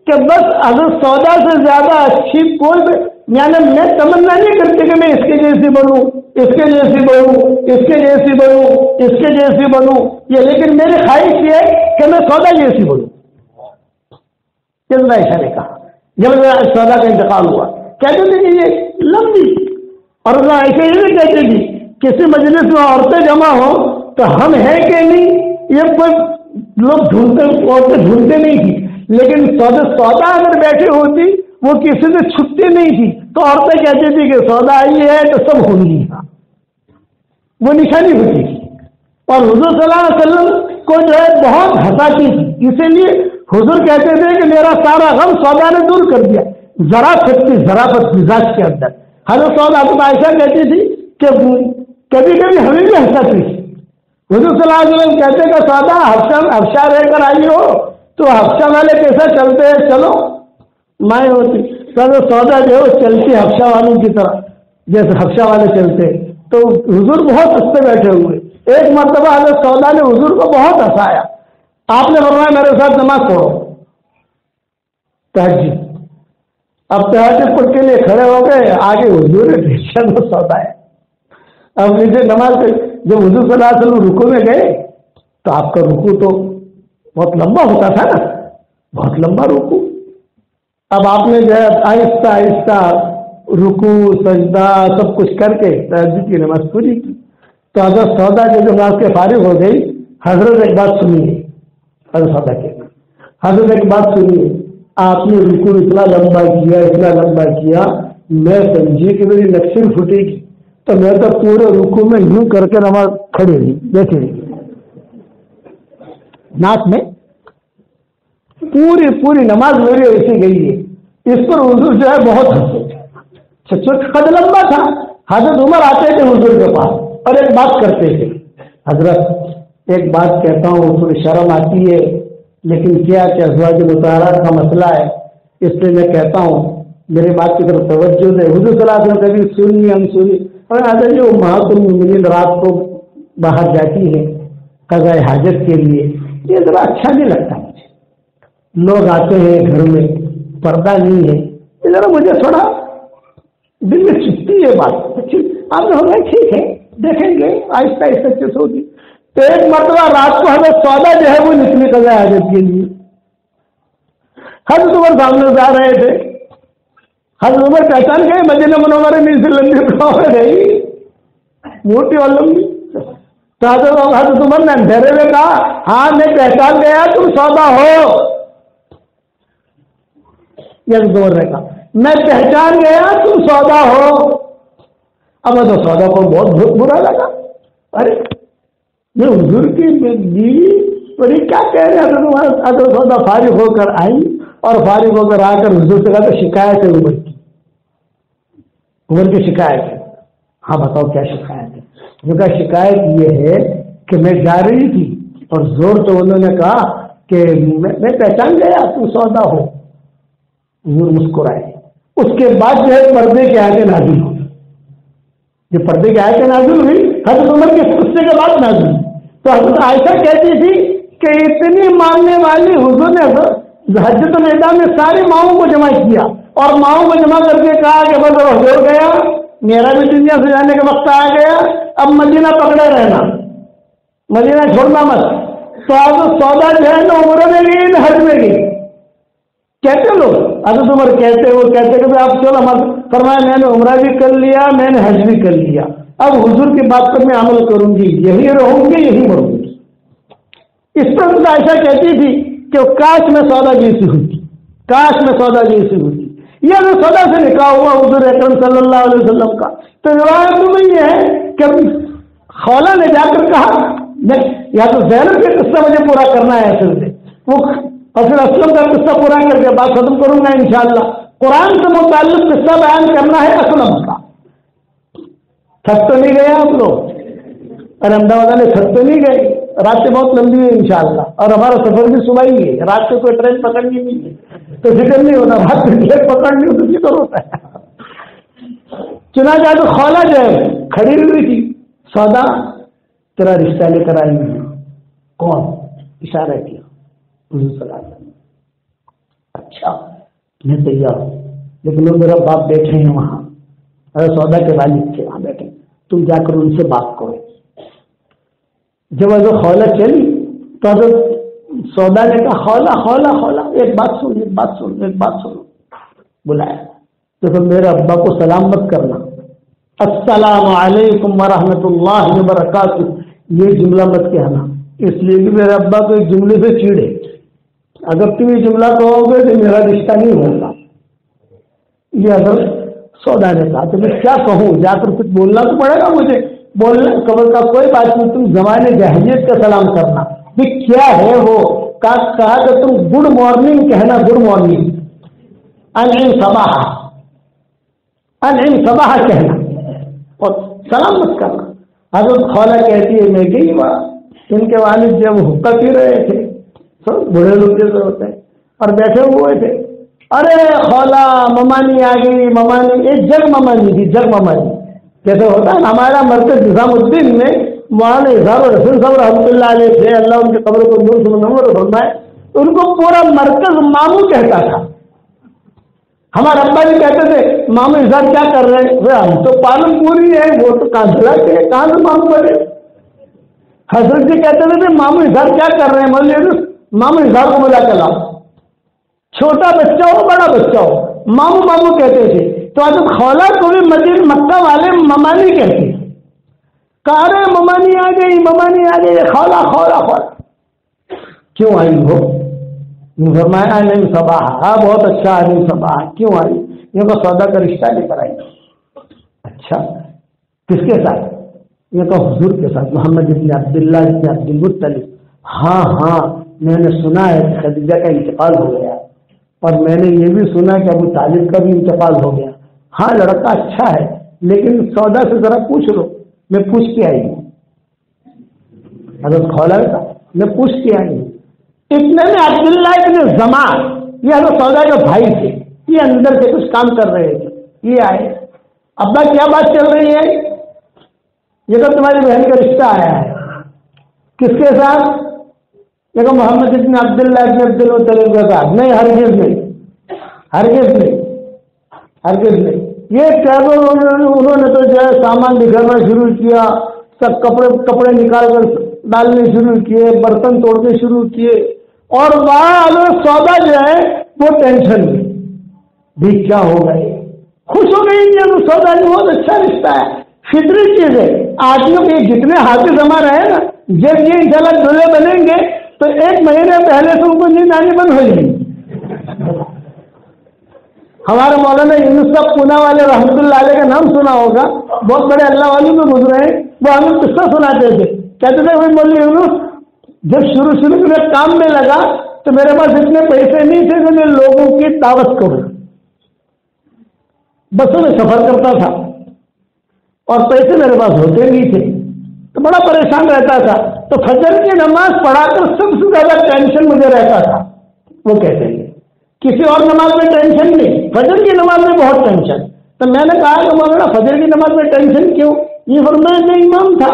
کہ بس حضرت سودا سے زیادہ اچھی کوئی، یعنی میں تمنا نہیں کرتی کہ میں اس کے جیسی بنوں، اس کے جیسی بنوں، اس کے جیسی بنوں، اس کے جیسی بنوں، یہ لیکن میری خواہش یہ ہے کہ میں سودا جیسی بنوں. حضرت عائشہ نے کہا جب سودا کا انتقال ہوا، کہتے تھے کہ یہ لمبی، اور حضرت عائشہ یہ بھی کہتے تھی کسی مجلس میں عورتیں جمع ہو تو ہم ہیں کہ نہیں، یہ کوئی لوگ ڈھونڈتے، عورتیں ڈھونڈتے نہیں تھی، لیکن سودا اگر بیٹھی ہوتی وہ کسی سے چھپتی نہیں تھی تو عورتیں کہتی تھی کہ سودا آئی ہے تو سب ہوں گی، وہ نشانی ہوتی تھی. اور حضور صلی اللہ علیہ وسلم کو جو ہے بہت ہنساتی تھی، اسی لیے حضور کہتے تھے کہ میرا سارا غم سودا نے دور کر دیا. ذرافت مزاج کے اندر حضرت سودا حضرت عائشہ کہتی تھی کہ کبھی کبھی ہمیں بھی ہنساتی تھی. حضور صلی اللہ علیہ وسلم کہتے کہ سودا حبشہ رہ کر آئی ہو تو حبشہ والے کیسا چلتے ہیں، چلو مائیں ہوتی. سودا جو ہے وہ چلتی حبشہ والوں کی طرح، جیسے حبشہ والے چلتے. تو حضور بہت ہنستے بیٹھے ہوئے. ایک مرتبہ حضرت سودا نے حضور کو بہت ہنسایا. آپ نے فرمایا میرے ساتھ نماز پڑھو تہجد. اب تہجد پڑھ کے لیے کھڑے ہو گئے، آگے حضور نے سودا ہے. اب نیچے نماز پہ جب حضور صلی اللہ علیہ وسلم رکوع میں گئے تو آپ کا رکوع تو بہت لمبا ہوتا تھا نا، بہت لمبا رکوع. اب آپ نے جو ہے آہستہ آہستہ رکوع سجدہ سب کچھ کر کے تہجد کی نماز پوری کی. تو حضرت سودا جب نماز کے فارغ ہو گئی، حضرت ایک بات سنیے، حضرت سودا کے حضرت ایک بات سنیے، آپ نے رکوع اتنا لمبا کیا میں سمجھی کہ میری نقصل پھٹے گی، تو میں تو پورے رکوع میں یوں کر کے نماز کھڑی رہی، بیٹھی رہی، ناک میں پوری نماز میری ایسی گئی ہے. اس پر حضور جو ہے بہت ہنسے. قد لمبا تھا. حضرت عمر آتے تھے حضور کے پاس اور ایک بات کرتے تھے، حضرت ایک بات کہتا ہوں، تھوڑی شرم آتی ہے لیکن کیا کہ ازواج مطہرات کا مسئلہ ہے، اس لیے میں کہتا ہوں میری بات کی طرف توجہ دے. حضور صلی اللہ علیہ وسلم کبھی سنی ہم سنی، اور حضرت جو امہات المؤمنین رات کو باہر جاتی ہے قضاء حاجت کے لیے، یہ ذرا اچھا نہیں لگتا مجھے. لوگ آتے ہیں گھر میں، پردہ نہیں ہے، یہ ذرا مجھے تھوڑا دل میں چپتی ہے بات. آپ نے ہمیں ٹھیک ہے دیکھیں گے آہستہ آہستہ چیز ہوگی. تو ایک مرتبہ رات کو حضرت سودا جو ہے وہ نکلی قضاء حاجت کے لیے. حضرت عمر سامنے سے آ رہے تھے. حضرت عمر پہچان گئے مدینہ منورہ میں سے لمبی ہو گئی، موٹی اور لمبی. تو حضرت عمر نے اندھیرے میں کہا ہاں میں پہچان گیا تم سودا ہو. حضرت عمر نے کہا میں پہچان گیا تم سودا ہو. اب تو سودا کو بہت برا لگا، ارے میں حضور کی بیوی بڑی کیا کہہ رہے ہیں. حضرت سودا فارغ ہو کر آئی اور فارغ ہو کر آ کر حضور سے کہا تو شکایت ہے عمر کی، عمر کی شکایت ہے. ہاں بتاؤ کیا شکایت ہے؟ ان کا شکایت یہ ہے کہ میں جا رہی تھی اور زور تو انہوں نے کہا کہ میں پہچان گیا تم سودا ہو. حضور مسکرائے. اس کے بعد جو ہے پردے کی آیتیں نازل ہوئی. جو پردے کی آیتیں نازل ہوئی حضرت عمر کے غصے کے بعد نازل ہوئی. تو حضرت عائشہ کہتی تھی کہ اتنی ماننے والی حضور نے حجۃ الوداع میں ساری ماؤں کو جمع کیا اور ماؤں کو جمع کر کے کہا کہ بس ہو گیا، میرا بھی دنیا سے جانے کا وقت آ گیا، اب مدینہ پکڑے رہنا، مدینہ چھوڑنا مت. تو آپ سودا جو ہے نا عمرہ میں گئی نا حج میں گئی کہتے لوگ حضرت عمر کہتے وہ کہتے کہ آپ چلو فرمایا میں نے عمرہ بھی کر لیا میں نے حج بھی کر لیا اب حضور کی بات پر میں عمل کروں گی یہی رہوں گی یہی مروں گی. اس پر عائشہ کہتی تھی کہ کاش میں سودا جیسی ہوتی کاش میں سودا جیسی ہوتی. یہ اگر سودا سے نکاح ہوا حضور اکرم صلی اللہ علیہ وسلم کا تو روایت میں یہ ہے کہ خولا نے جا کر کہا یا تو زینب کا قصہ مجھے پورا کرنا ہے اصل سے وہ اور پھر اسلم کا قصہ پورا کر کے بات ختم کروں گا انشاءاللہ. قرآن سے متعلق قصہ بیان کرنا ہے اسلم کا. تھک تو نہیں گئے آپ لوگ اور احمدآباد والے تھک تو نہیں گئے. راتیں بہت لمبی ہے انشاءاللہ اور ہمارا سفر بھی صبح ہی ہے. رات کو کوئی ٹرین پکڑنی نہیں ہے تو فکر نہیں ہوتا. رات کو ٹرین پکڑنی ہو تو فکر ہوتا ہے. چنانچہ تو خولا جو ہے کھڑی ہوئی تھی سودا تیرا رشتہ لے کر آئی ہے. کون؟ اشارہ کیا حضور صلی اللہ علیہ وسلم. اچھا میں تیار ہوں لیکن لوگ میرا باپ بیٹھے ہیں وہاں اور سودا کے والد تھے وہاں بیٹھے تم جا کر ان سے بات کرو. جب اگر خولا چلی تو اگر سودا نے کہا خولا خولا خولا ایک بات سنو بلایا تو پھر میرے ابا کو سلام مت کرنا. السلام علیکم ورحمۃ اللہ وبرکاتہ یہ جملہ مت کہنا اس لیے کہ میرے ابا کو ایک جملے سے چیڑے. اگر تم یہ جملہ کہو گے تو میرا رشتہ نہیں ہوگا. یہ اگر سودا نے کہا تو میں کیا کہوں جا کر کچھ بولنا تو پڑے گا مجھے. بولنا خبر کا کوئی بات نہیں تم زمانے جاہلیت کا سلام کرنا بھی کیا ہے وہ کہا کہ تم گڈ مارننگ کہنا گڈ مارننگ انعم صباح کہنا اور سلام مت کرنا. حضرت خولا کہتی ہے میں گئی وہاں ان کے والد جب حقہ پی رہے تھے سب بڑے لوگ جیسے ہوتے ہیں اور بیٹھے ہوئے تھے. ارے خولا ممانی آ گئی ممانی ایک جگ ممانی تھی جگ ممانی جیسے ہوتا ہے ہمارا مرکز نظام الدین میں مولانا اظہار رسول صاحب رحمۃ اللہ علیہ تھے اللہ ان کے قبر کو نور سے منور فرمائے. ان کو پورا مرکز ماموں کہتا تھا. ہمارے ابا بھی کہتے تھے ماموں اظہار کیا کر رہے ہیں ہم تو پالن پوری ہے وہ تو کہاں کے کہاں سے ماموں بنے. حضرت جی کہتے تھے ماموں اظہار کیا کر رہے ہیں مولوی ماموں اظہار کو بلا کر لاؤ. چھوٹا بچہ ہو بڑا بچہ ہو ماموں ماموں کہتے تھے. تو حضرت خولا کو بھی مدینہ مکہ والے ممانی کہتے ہیں. کارے ممانی آ گئی خولا خولا خولا کیوں آئی ہو؟ فرمایا نہیں صباح ہاں بہت اچھا نہیں صباح کیوں آئی؟ یہ تو سودا کا رشتہ لے کر آئی. اچھا کس کے ساتھ؟ یہ تو حضور کے ساتھ محمد ابن عبداللہ ابن عبد المطلب. ہاں میں نے سنا ہے کہ خدیجہ کا انتقال ہو گیا اور میں نے یہ بھی سنا کہ ابو طالب کا بھی انتقال ہو گیا. ہاں لڑکا اچھا ہے لیکن سودا سے ذرا پوچھ لو. میں پوچھ کے آئی ہوں. حضرت خولا کا میں پوچھ کے آئی ہوں. اتنے میں عبداللہ ابن زمان یہ حضرت سودا کے بھائی تھے یہ اندر سے کچھ کام کر رہے تھے. یہ آئے ابا کیا بات چل رہی ہے؟ یہ تو تمہاری بہن کا رشتہ آیا ہے. کس کے ساتھ؟ یہ تو محمد ابن عبداللہ ابن عبد المطلب کے ساتھ. نہیں ہرگز نہیں. یہ انہوں نے تو جو ہے سامان بکھرنا شروع کیا. سب کپڑے نکال کر ڈالنے شروع کیے برتن توڑنے شروع کیے اور وہاں سودا جو ہے وہ ٹینشن میں بھی کیا ہو گئے. خوش ہو گئی یہ سودا جو بہت اچھا رشتہ ہے فطری چیز ہے. آدمیوں کے جتنے حافظ ہمارے ہیں نا جب یہ انشاءاللہ دولے بنیں گے تو ایک مہینے پہلے سے ان کو نیند آنی بند ہو جائے گی. ہمارے مولانا یونس صاحب پونا والے رحمۃ اللہ علیہ کا نام سنا ہوگا بہت بڑے اللہ والوں میں گزرے ہیں. وہ ہمیں قصہ سناتے تھے کہتے تھے بھائی مولوی یونس جب شروع میں کام میں لگا تو میرے پاس اتنے پیسے نہیں تھے کہ میں لوگوں کی دعوت کروں. بسوں میں سفر کرتا تھا اور پیسے میرے پاس ہوتے نہیں تھے تو بڑا پریشان رہتا تھا. تو فجر کی نماز پڑھا کر سب سے زیادہ ٹینشن مجھے رہتا تھا. وہ کہتے ہیں کسی اور نماز میں ٹینشن نہیں فجر کی نماز میں بہت ٹینشن. تو میں نے کہا کہ مولانا فجر کی نماز میں ٹینشن کیوں؟ یہ فرمایا میں امام تھا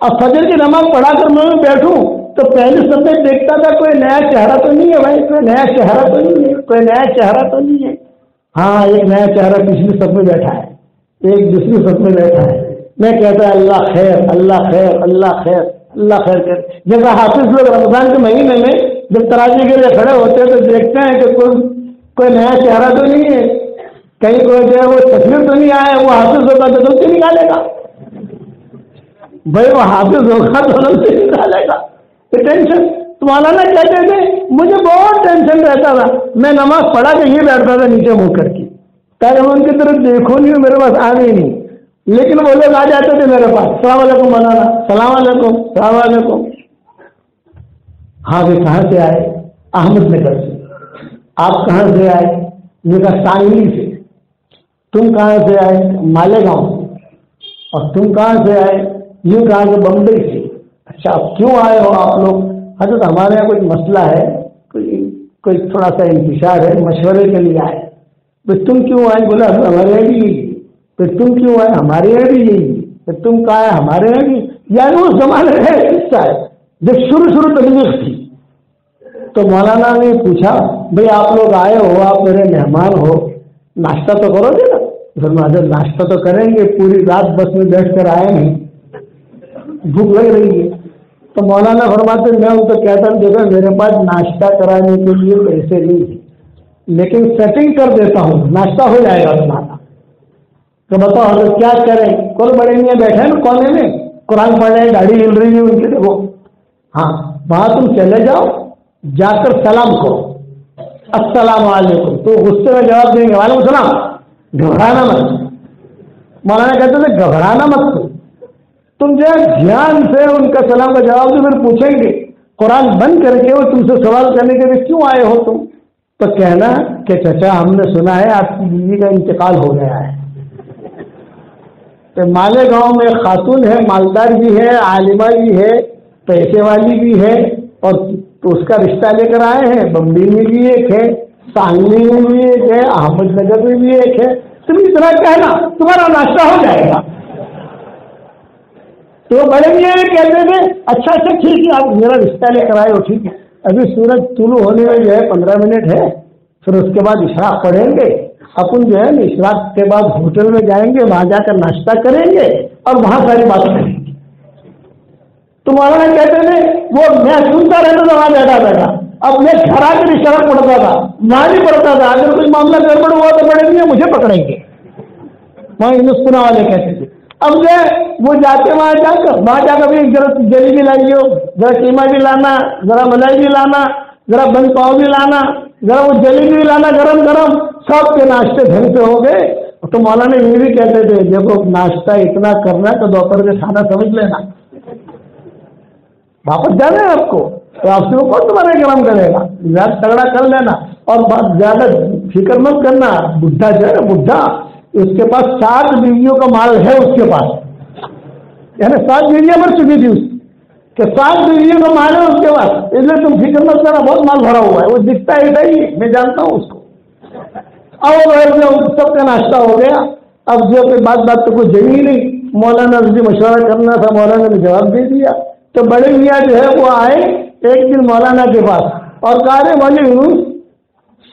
اور فجر کی نماز پڑھا کر میں بیٹھوں تو پہلے سب میں دیکھتا تھا کوئی نیا چہرہ تو نہیں ہے بھائی کوئی نیا چہرہ تو نہیں ہے. ہاں ایک نیا چہرہ پچھلی سب میں بیٹھا ہے ایک دوسری سب میں بیٹھا ہے. میں کہتا اللہ خیر اللہ خیر اللہ خیر اللہ خیر کر. جیسا حافظ لوگ رمضان کے مہینے میں جب تراویح کے لیے کھڑے ہوتے ہیں تو دیکھتے ہیں کہ کوئی نیا چہرہ تو نہیں ہے, کہیں کوئی جو ہے وہ تصویر تو نہیں آیا, وہ حافظ ہوگا تو غلطی نکالے گا بھائی, وہ حافظ ہوگا تو غلطی نکالے گا. ٹینشن. تو مولانا کہتے تھے مجھے بہت ٹینشن رہتا تھا, میں نماز پڑھا کے ہی بیٹھتا تھا نیچے منہ کر کے, تاکہ میں ان کی طرف دیکھوں نہیں, میرے پاس آ گئی نہیں. لیکن وہ لوگ آ جاتے تھے میرے پاس, السلام علیکم مولانا, السلام علیکم, السلام علیکم. ہاں بھائی کہاں سے آئے؟ احمد نگر سے. آپ کہاں سے آئے؟ میں کہا سانگلی سے. تم کہاں سے آئے؟ مالیگاؤں سے. اور تم کہاں سے آئے؟ یوں کہا کہ بمبئی سے. اچھا اب کیوں آئے ہو آپ لوگ؟ حضرت ہمارے یہاں کوئی مسئلہ ہے, کوئی تھوڑا سا انتشار ہے, مشورے کے لیے آئے. تو تم کیوں آئے؟ بولا ہمارے یہاں بھی یہی. تو تم کیوں آئے؟ ہمارے یہاں بھی یہی. تو تم کہاں ہے؟ ہمارے یہاں بھی. یعنی اس زمانے ہے قصہ ہے جب شروع تبلیغ تھی. تو مولانا نے پوچھا بھئی آپ لوگ آئے ہو, آپ میرے مہمان ہو, ناشتہ تو کرو گے نا؟ حضرت ناشتہ تو کریں گے, پوری رات بس میں بیٹھ کر آئے نہیں, بھوک لگ رہی ہے. تو مولانا فرماتے میں ان کو کہتا ہوں دیکھو میرے پاس ناشتہ کرانے کے لیے پیسے نہیں ہیں, لیکن سیٹنگ کر دیتا ہوں, ناشتہ ہو جائے گا تمہارا. تو بتاؤ حضرت کیا کریں؟ کون بڑے میاں بیٹھے ہیں نا کونے میں, قرآن پڑھ رہے ہیں, گاڑی ہل رہی ہے ان کی, دیکھو ہاں وہاں تم چلے جاؤ, جا کر سلام کرو, السلام علیکم. تو غصے میں جواب دیں گے وعلیکم السلام. گھبرانا مت. مولانا کہتے تھے گھبرانا مت, تم جو ہے دھیان سے ان کا سلام کا جواب دو, پھر پوچھیں گے قرآن بند کر کے وہ تم سے سوال کرنے کے لیے کیوں آئے ہو تم؟ تو کہنا کہ چچا ہم نے سنا ہے آپ کی بیوی کا انتقال ہو گیا ہے. تو مالیگاؤں میں خاتون ہے, مالدار بھی ہے, عالمہ بھی ہے, پیسے والی بھی ہے, اور اس کا رشتہ لے کر آئے ہیں. بمبئی میں بھی ایک ہے, سانگلی میں بھی ایک ہے, احمد نگر میں بھی ایک ہے. تم اتنا کہنا تمہارا ناشتہ ہو جائے گا. تو بڑے میاں کہتے تھے اچھا ٹھیک ہے, آپ میرا رشتہ لے کر آئے ہو, ٹھیک ہے, ابھی سورج طلوع ہونے میں جو ہے 15 منٹ ہے, پھر اس کے بعد اشراق پڑھیں گے. اپن جو ہے نا اشراق کے بعد ہوٹل میں جائیں گے, وہاں جا کر ناشتہ کریں گے اور وہاں ساری بات کریں گے. تو مولانا کہتے تھے وہ میں سنتا رہتا تھا وہاں بیٹھا, اب میں گھر آ کر اشراق پڑھتا تھا, وہاں بھی پڑھتا تھا. اگر کوئی معاملہ گڑبڑ ہوا تو بڑے میاں مجھے پکڑیں گے, وہاں ہندوستان والے کہتے تھے. اب جو وہ جاتے وہاں جا کر بھی ذرا جلیبی لائیے, ذرا قیمہ بھی لانا, ذرا ملائی بھی لانا, ذرا بند پاؤ بھی لانا, ذرا وہ جلیبی بھی لانا گرم گرم. سب کے ناشتے ڈھنگ سے ہو گئے. تو مولانا یہ بھی کہتے تھے دیکھو ناشتہ اتنا کرنا تو دوپہر کا کھانا سمجھ لینا, واپس جانا ہے آپ کو, تو آپ سے وہ کون تمہارے گرم کرے گا, زیادہ تگڑا کر لینا. اور بات زیادہ فکر مت کرنا, بڈھا جو ہے نا بڈھا, اس کے پاس 7 بیویوں کا مال ہے اس کے پاس, یعنی 7 بیویاں مر چکی تھی اس کہ 7 بیویوں کا مال ہے اس کے پاس, اس لیے تم فکر مت کرنا, بہت مال بھرا ہوا ہے. وہ دکھتا ہے ہی, میں جانتا ہوں اس کو. اب سب کا ناشتہ ہو گیا. اب جو کوئی بات تو کوئی جمی نہیں, مولانا سے مشورہ کرنا تھا, مولانا نے جواب دے دیا. تو بڑے میاں جو ہے وہ آئے ایک دن مولانا کے پاس اور کہا رہے مولی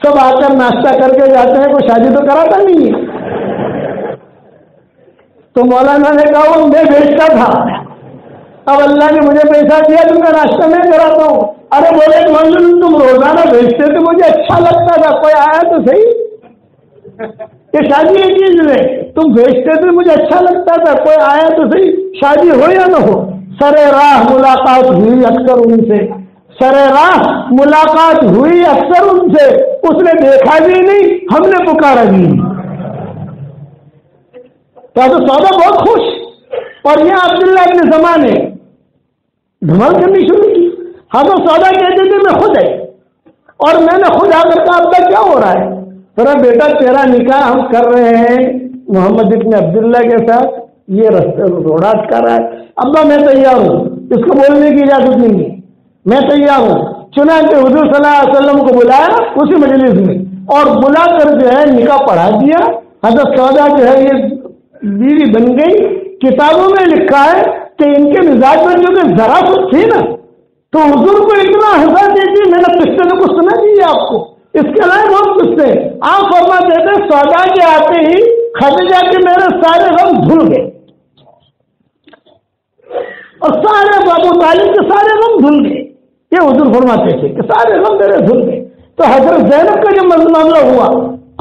سب آ کر ناشتہ کر کے جاتے ہیں, کوئی شادی تو کراتا نہیں ہے. تو مولانا نے کہا وہ میں بیچتا تھا, اب اللہ نے مجھے پیسہ دیا, تم کا ناشتہ میں کراتا ہوں. ارے بولے تم روزانہ بیچتے تو مجھے اچھا لگتا تھا, کوئی آیا تو صحیح, یہ شادی ایک چیز ہے, تم بیچتے تو مجھے اچھا لگتا تھا, کوئی آیا تو صحیح, شادی ہو یا نہ ہو. سر راہ ملاقات ہوئی اکثر ان سے, سر راہ ملاقات ہوئی اکثر ان سے, اس نے دیکھا بھی نہیں, ہم نے پکارا بھی نہیں. تو سودا بہت خوش, اور یہ عبداللہ ابن زمان نے دھمال کرنی شروع کی. حضرت سودا کہتے تھے میں خود ہے, اور میں نے خود آ کر کہا اب کیا ہو رہا ہے؟ ذرا بیٹا تیرا نکاح ہم کر رہے ہیں محمد ابن عبداللہ کے ساتھ, یہ رستے روڑا کر رہا ہے. ابا میں تیار ہوں, اس کو بولنے کی اجازت نہیں ہے, میں تیار ہوں. چنانچہ حضور صلی اللہ علیہ وسلم کو بلایا اسی مجلس میں, اور بلا کر جو ہے نکاح پڑھا دیا. حضرت سودا جو ہے یہ بیوی بن گئی. کتابوں میں لکھا ہے کہ ان کے مزاج میں جو کہ ذرا کچھ تھی نا, تو حضور کو اتنا ہنسا دیتی, میں نے قصے میں کچھ سنا دیجیے آپ کو, اس کے علاوہ بہت قصے. آپ فرماتے تھے سودا کے آتے ہی خدیجہ کے میرے سارے غم بھول گئے, اور سارے ابو طالب کے سارے غم دھل گئے. یہ حضور فرماتے تھے کہ سارے غم میرے دھل گئے. تو حضرت زینب کا جو معاملہ ہوا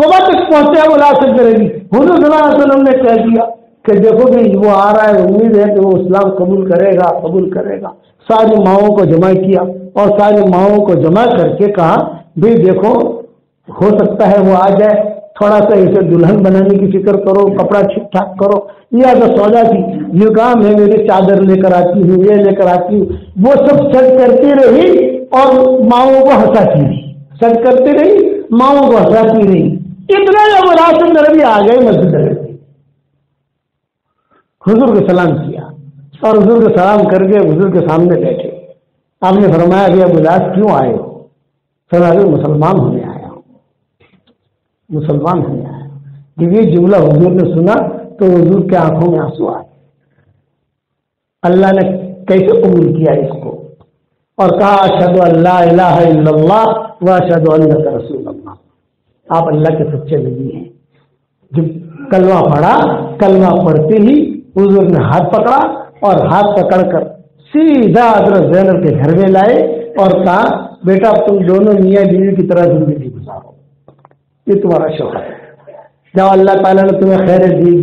قبا تک پہنچا وہ لا سے کرے گی. حضور صلی اللہ علیہ وسلم نے کہہ دیا کہ دیکھو بھائی وہ آ رہا ہے, امید ہے کہ وہ اسلام قبول کرے گا. ساری ماؤں کو جمع کیا اور ساری ماؤں کو جمع کر کے کہا بھائی دیکھو ہو سکتا ہے وہ آ جائے, تھوڑا سا اسے دلہن بنانے کی فکر کرو, کپڑا ٹھیک ٹھاک کرو. یہ اگر سودا تھی یہ کہا میں میری چادر لے کر آتی ہوں, یہ لے کر آتی ہوں. وہ سب سچ کرتی رہی اور ماؤں کو ہنساتی رہی, سچ کرتی رہی ماؤں کو ہنساتی رہی. اتنا جب راشن نبی آ گئے مسجد میں, حضور کو سلام کیا اور حضور کو سلام کر کے حضور کے سامنے بیٹھے. آپ نے فرمایا کہ ابو لاس کیوں آئے ہو؟ فرمایا مسلمان ہونے آیا ہوں, مسلمان ہونے آیا. جب یہ جملہ حضور نے سنا تو حضور کے آنکھوں میں آنسو آئے. اللہ نے کیسے قبول کیا اس کو اور کہا اشہد ان لا الہ الا اللہ و اشہد انک رسول اللہ. آپ اللہ کے سچے نبی ہیں. جب کلمہ پڑھا, کلمہ پڑھتے ہی حضور نے ہاتھ پکڑا اور ہاتھ پکڑ کر سیدھا حضرت زینب کے گھر میں لائے اور کہا بیٹا تم دونوں میاں بیوی کی طرح زندگی گزارو, یہ تمہارا شوہر ہے. جب اللہ تعالیٰ نے تمہیں خیر دی,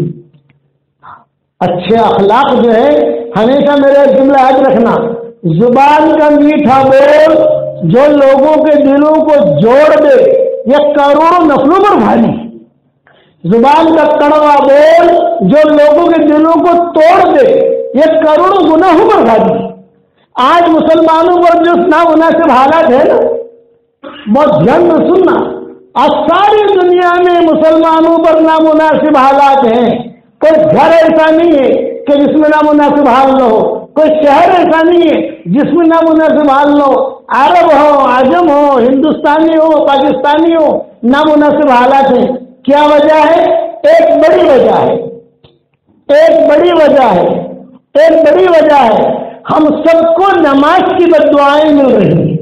اچھے اخلاق جو ہے ہمیشہ میرے جملہ یاد رکھنا, زبان کا میٹھا بول جو لوگوں کے دلوں کو جوڑ دے یہ کروڑوں نسلوں پر بھاری. زبان کا کڑوا بول جو لوگوں کے دلوں کو توڑ دے یہ کروڑوں گناہوں پر بھاری. آج مسلمانوں پر جو نامناسب حالات ہے نا, بہت دھیان میں سننا, آج ساری دنیا میں مسلمانوں پر نامناسب حالات ہیں. کوئی گھر ایسا نہیں ہے کہ جس میں نامناسب حال نہ ہو, کوئی شہر ایسا نہیں ہے جس میں نامناسب حال نہ ہو. عرب ہو, عجم ہو, ہندوستانی ہو, پاکستانی ہو, نامناسب حالات ہیں. کیا وجہ ہے؟ ایک بڑی وجہ ہے, ایک بڑی وجہ ہے, ایک بڑی وجہ ہے. ہم سب کو نماز کی بددعائیں مل رہی ہیں.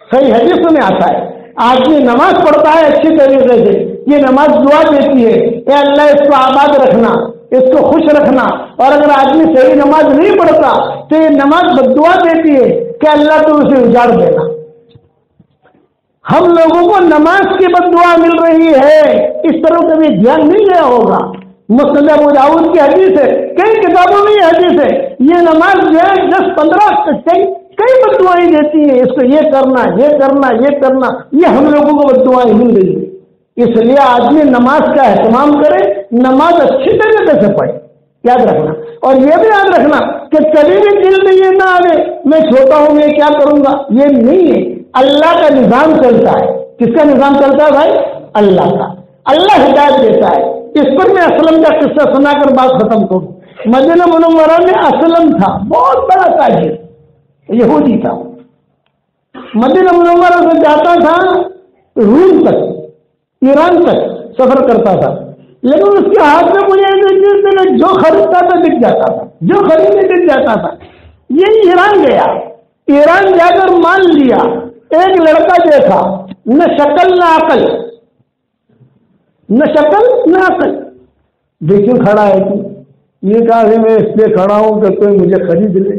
صحیح حدیث میں آتا ہے آدمی نماز پڑھتا ہے اچھی طریقے سے, یہ نماز دعا دیتی ہے اے اللہ اس کو آباد رکھنا, اس کو خوش رکھنا. اور اگر آدمی صحیح نماز نہیں پڑھتا تو یہ نماز بددعا دیتی ہے کہ اللہ تو اسے اجاڑ دینا. ہم لوگوں کو نماز کی بددعا مل رہی ہے, اس طرح کبھی دھیان نہیں گیا ہوگا. مسند ابو داؤد کی حدیث ہے, کئی کتابوں میں یہ حدیث ہے. یہ نماز جو ہے 10-15 کئی بددعائیں دیتی ہیں, اس کو یہ کرنا, یہ کرنا, یہ کرنا. یہ ہم لوگوں کو بددعائیں مل رہی ہے. اس لیے آدمی نماز کا اہتمام کرے, نماز اچھی طریقے سے پڑھے. یاد رکھنا, اور یہ بھی یاد رکھنا کہ کبھی بھی دل میں یہ نہ آئے میں چھوٹا ہوں میں کیا کروں گا, یہ نہیں ہے. اللہ کا نظام چلتا ہے. کس کا نظام چلتا ہے بھائی؟ اللہ کا. اللہ ہدایت دیتا ہے. اس پر میں اسلم کا قصہ سنا کر بات ختم کروں. مدینہ منورہ میں اسلم تھا, بہت بڑا تاجر یہودی تھا. مدینہ منورہ سے جاتا تھا روم تک, ایران تک سفر کرتا تھا, لیکن اس کے ہاتھ میں مجھے جو خریدتا تھا بک جاتا تھا, جو خریدنے بک جاتا تھا. یہ ایران گیا, ایران جا کر مان لیا, ایک لڑکا دیکھا, نہ شکل نہ عقل, نہ شکل نہ عقل. دیکھیں کھڑا ہے تو یہ کہا کہ میں اس لیے کھڑا ہوں کہ کوئی مجھے خرید لے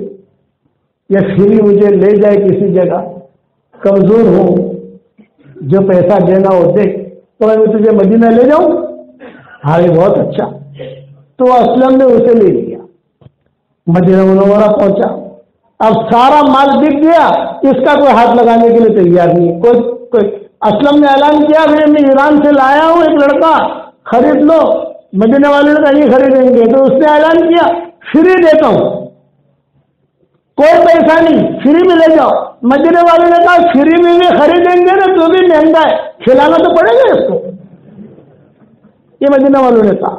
یا فری مجھے لے جائے کسی جگہ. کمزور ہوں, جو پیسہ دینا ہو دے, تو میں تجھے مدینہ لے جاؤں. ہاں یہ بہت اچھا. تو اسلم نے اسے لے لیا, مدینہ منورہ پہنچا. اب سارا مال بک گیا, اس کا کوئی ہاتھ لگانے کے لیے تیار نہیں. کوئی اسلم نے اعلان کیا میں ایران سے لایا ہوں ایک لڑکا, خرید لو. مدینہ والے نے نہیں خریدیں گے. تو اس نے اعلان کیا فری دیتا ہوں, کوئی پیسہ نہیں, فری میں لے جاؤ. مدینہ والے نے کہا فری میں بھی خریدیں گے نا تو بھی مہنگا ہے, کھلانا تو پڑے گا اس کو. یہ مدینہ والوں نے کہا.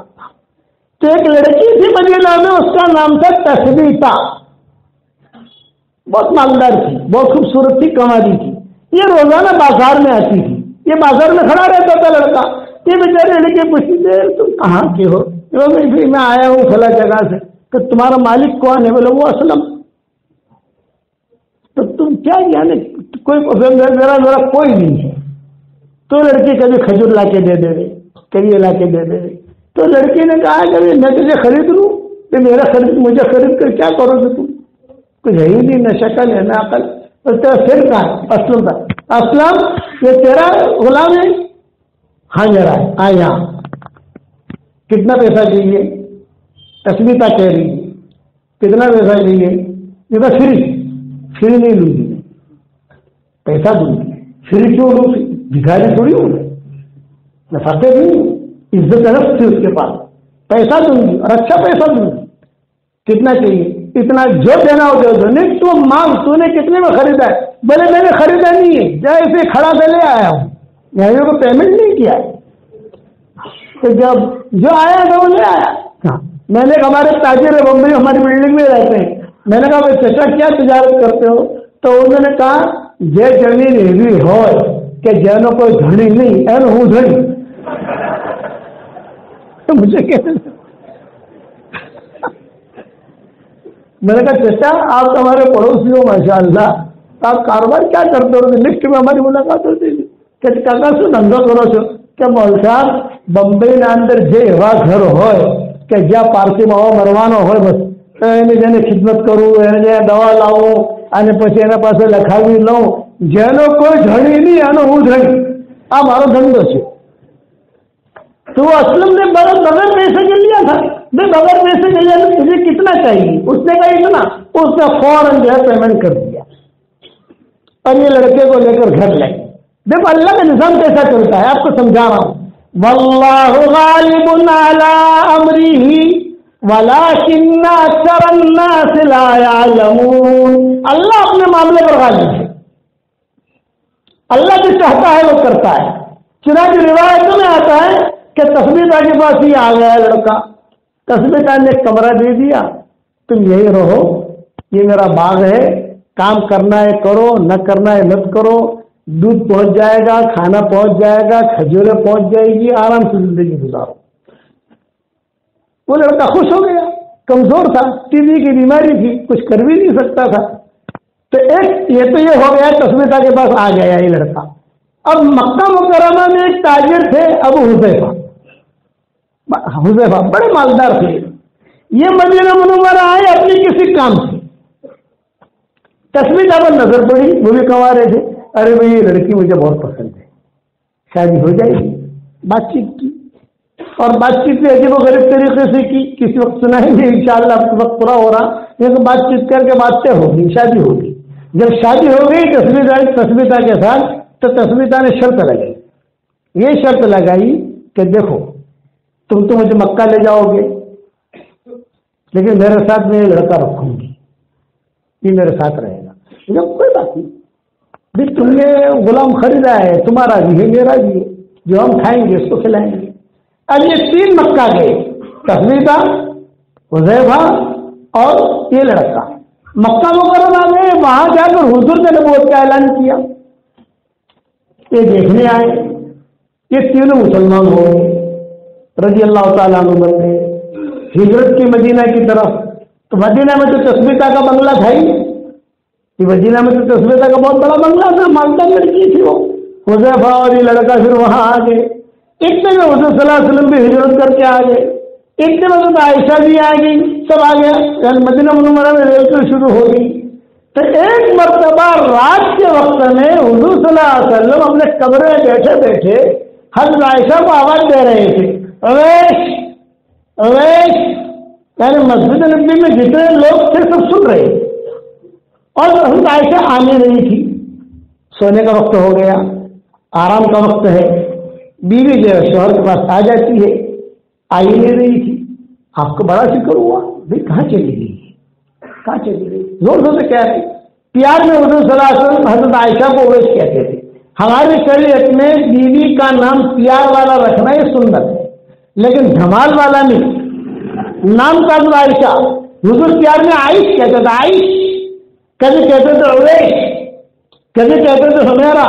تو ایک لڑکی تھی مدینہ میں, اس کا نام تھا تثبیتا, بہت مالدار تھی, بہت خوبصورت تھی, کماری تھی. یہ روزانہ بازار میں آتی تھی, یہ بازار میں کھڑا رہتا تھا لڑکا. یہ بیچارے لڑکے پوچھتے تھے تم کہاں کے ہو؟ میں آیا ہوں فلاں جگہ سے. کہ تمہارا مالک کون ہے؟ بولے وہ اسلم. تو تم کیا یعنی کوئی میرا کوئی نہیں ہے. تو لڑکی کبھی کھجور لا کے دے دے رہی, کبھی لا کے دے دے رہی. تو لڑکی نے کہا کہ میں تجھے خرید لوں. کہ مجھے خرید کر کیا کرو گے تم؟ کچھ ہے ہی نہیں، نہ شکل ہے نہ عقل. تو تیرا سر کہاں ہے؟ اسلم کا. اسلم یہ تیرا غلام ہے؟ ہاں ذرا آ یہاں. کتنا پیسہ چاہیے؟ تسمیتا کہہ رہی ہے. کتنا پیسہ چاہیے؟ یہ تو فری نہیں لوں گی، پیسہ دوں گی. فری کیوں لوں؟ بھکاری تھوڑی ہوں میں، نفاقے نہیں، عزت نفس تھی اس کے پاس. پیسہ دوں گی اور اچھا پیسہ دوں گی. کتنا چاہیے؟ اتنا جو دینا ہو دو. نہیں تو مانگ، تو نے کتنے میں خریدا ہے؟ بولے میں نے خریدا نہیں ہے، جیسے کھڑا دے لے آیا ہوں، یہاں کو پیمنٹ نہیں کیا. تو جب جو آیا تھا وہ لے آیا. میں نے ہمارے تاجر ہے بمبئی ہماری بلڈنگ میں رہتے ہیں، میں نے کہا چچا کیا تجارت کرتے ہو؟ تو انہوں نے کہا یہ زمین ایوی ہو کہ جینوں کوئی دھڑی نہیں این ہوں دھڑی. تو مجھے کہتے میں نے کہا چچا آپ تو ہمارے پڑوسی ہو ماشاء اللہ، آپ کاروبار کیا کرتے ہو؟ لفٹ میں ہماری ملاقات ہوتی تھی کہ کاکا شو دھندھا کرو چھو کہ مول صاحب بمبئی ના અંદર જે એવા ઘર હોય કે જ્યાં પારસી માવો મરવાનો હોય બસ એને જેને ખિદમત કરવું, એને જે દવા લાવવું અને પછી એના પાસે લખાવી લઉં, જેનો કોઈ ધણી નહીં એનો હું ધણી. આ મારો ધંધો છે. تو اسلم نے بغیر پیسے کے لیا تھا. میں بغیر پیسے کے لیا تجھے کتنا چاہیے؟ اس نے کہا اتنا. اس نے فوراً جو ہے پیمنٹ کر دیا اور یہ لڑکے کو لے کر گھر لے. دیکھو اللہ کا نظام کیسا چلتا ہے، آپ کو سمجھا رہا ہوں. واللہ غالب علی امرہ ولکن اکثر الناس لا یعلمون. اللہ اپنے معاملے پر غالب ہے، اللہ جو چاہتا ہے وہ کرتا ہے. چنانچہ روایتوں میں آتا ہے کہ تسمیتا کے پاس ہی آ گیا لڑکا. تسمیتا نے ایک کمرہ دے دیا، تم یہی رہو، یہ میرا باغ ہے، کام کرنا ہے کرو، نہ کرنا ہے مت کرو. دودھ پہنچ جائے گا، کھانا پہنچ جائے گا، کھجوریں پہنچ جائے گی، آرام سے زندگی گزارو. وہ لڑکا خوش ہو گیا. کمزور تھا، ٹی بی کی بیماری تھی، کچھ کر بھی نہیں سکتا تھا. تو یہ ہو گیا تسمیتا کے پاس آ گیا یہ لڑکا. اب مکہ مکرمہ میں ایک تاجر تھے ابو حذیفہ بڑے مالدار تھے. یہ مدینہ منورہ آئے اپنی کسی کام سے. تسمیتا پر نظر پڑی، وہ بھی کما رہے تھے. ارے بھائی یہ لڑکی مجھے بہت پسند ہے، شادی ہو جائے گی. بات چیت کی اور بات چیت بھی عجیب و غریب طریقے سے کی. کسی وقت سنائیں گے انشاءاللہ، وقت پورا ہو رہا. یہ بات چیت کر کے بات طے ہوگی، شادی ہوگی. جب شادی ہو گئی تسمیتا کے ساتھ، تو تسمیتا نے شرط لگائی. یہ شرط لگائی کہ دیکھو تم تو مجھے مکہ لے جاؤ گے، لیکن میرے ساتھ میں یہ لڑکا رکھوں گی، یہ میرے ساتھ رہے گا. کوئی بات نہیں، تم نے غلام خریدا ہے، تمہارا بھی ہے میرا بھی ہے، جو ہم کھائیں گے اس کو کھلائیں گے. اب یہ تین مکہ گئے، تسمیتا، حذیفہ اور یہ لڑکا. مکہ مکرمہ میں وہاں جا کر حضور نے نبوت کا اعلان کیا. یہ دیکھنے آئے، یہ تینوں مسلمان ہو گئے، رضی اللہ تعالیٰ عنہ بن گئے. ہجرت کی مدینہ کی طرف. تو مدینہ میں تو تسمیتا کا بنگلہ تھا ہی. مدینہ میں تو تسمیتا کا بہت بڑا بنگلہ تھا، مالدار لڑکی تھی وہ. حذیفہ اور یہ لڑکا پھر وہاں آ گئے. اتنے میں حضور صلی اللہ علیہ وسلم بھی ہجرت کر کے آ گئے. اتنے میں تو عائشہ بھی آ گئی، سب آ گیا. یعنی مدینہ منورہ میں ریل شروع ہو گئی. تو ایک مرتبہ رات کے وقت میں حضور صلی اللہ علیہ وسلم اپنے کمرے میں بیٹھے بیٹھے حضرت عائشہ کو آواز دے رہے تھے، اویش اویش. یعنی مسجد نبی میں جتنے لوگ تھے سب سن رہے تھے اور حضرت عائشہ آ نہیں رہی تھی. سونے کا وقت ہو گیا، آرام کا وقت ہے. بیوی جو ہے شوہر کے پاس آ جاتی ہے، آئی نہیں رہی تھی. آپ کو بڑا فکر ہوا، بھائی کہاں چلی گئی، کہاں چلی گئی. زور زور سے کہہ رہے. پیار میں حضور صلی اللہ علیہ وسلم حضرت عائشہ کو اویش کہتے تھے. ہماری شریعت میں بیوی کا نام پیار والا رکھنا یہ سنت ہے، لیکن دھمال والا نہیں. نام کا حضرت عائشہ، حضور پیار میں عائش کہتے تھے، عائش. کبھی کہتے تھے اویش، کبھی کہتے تھے حمیرہ،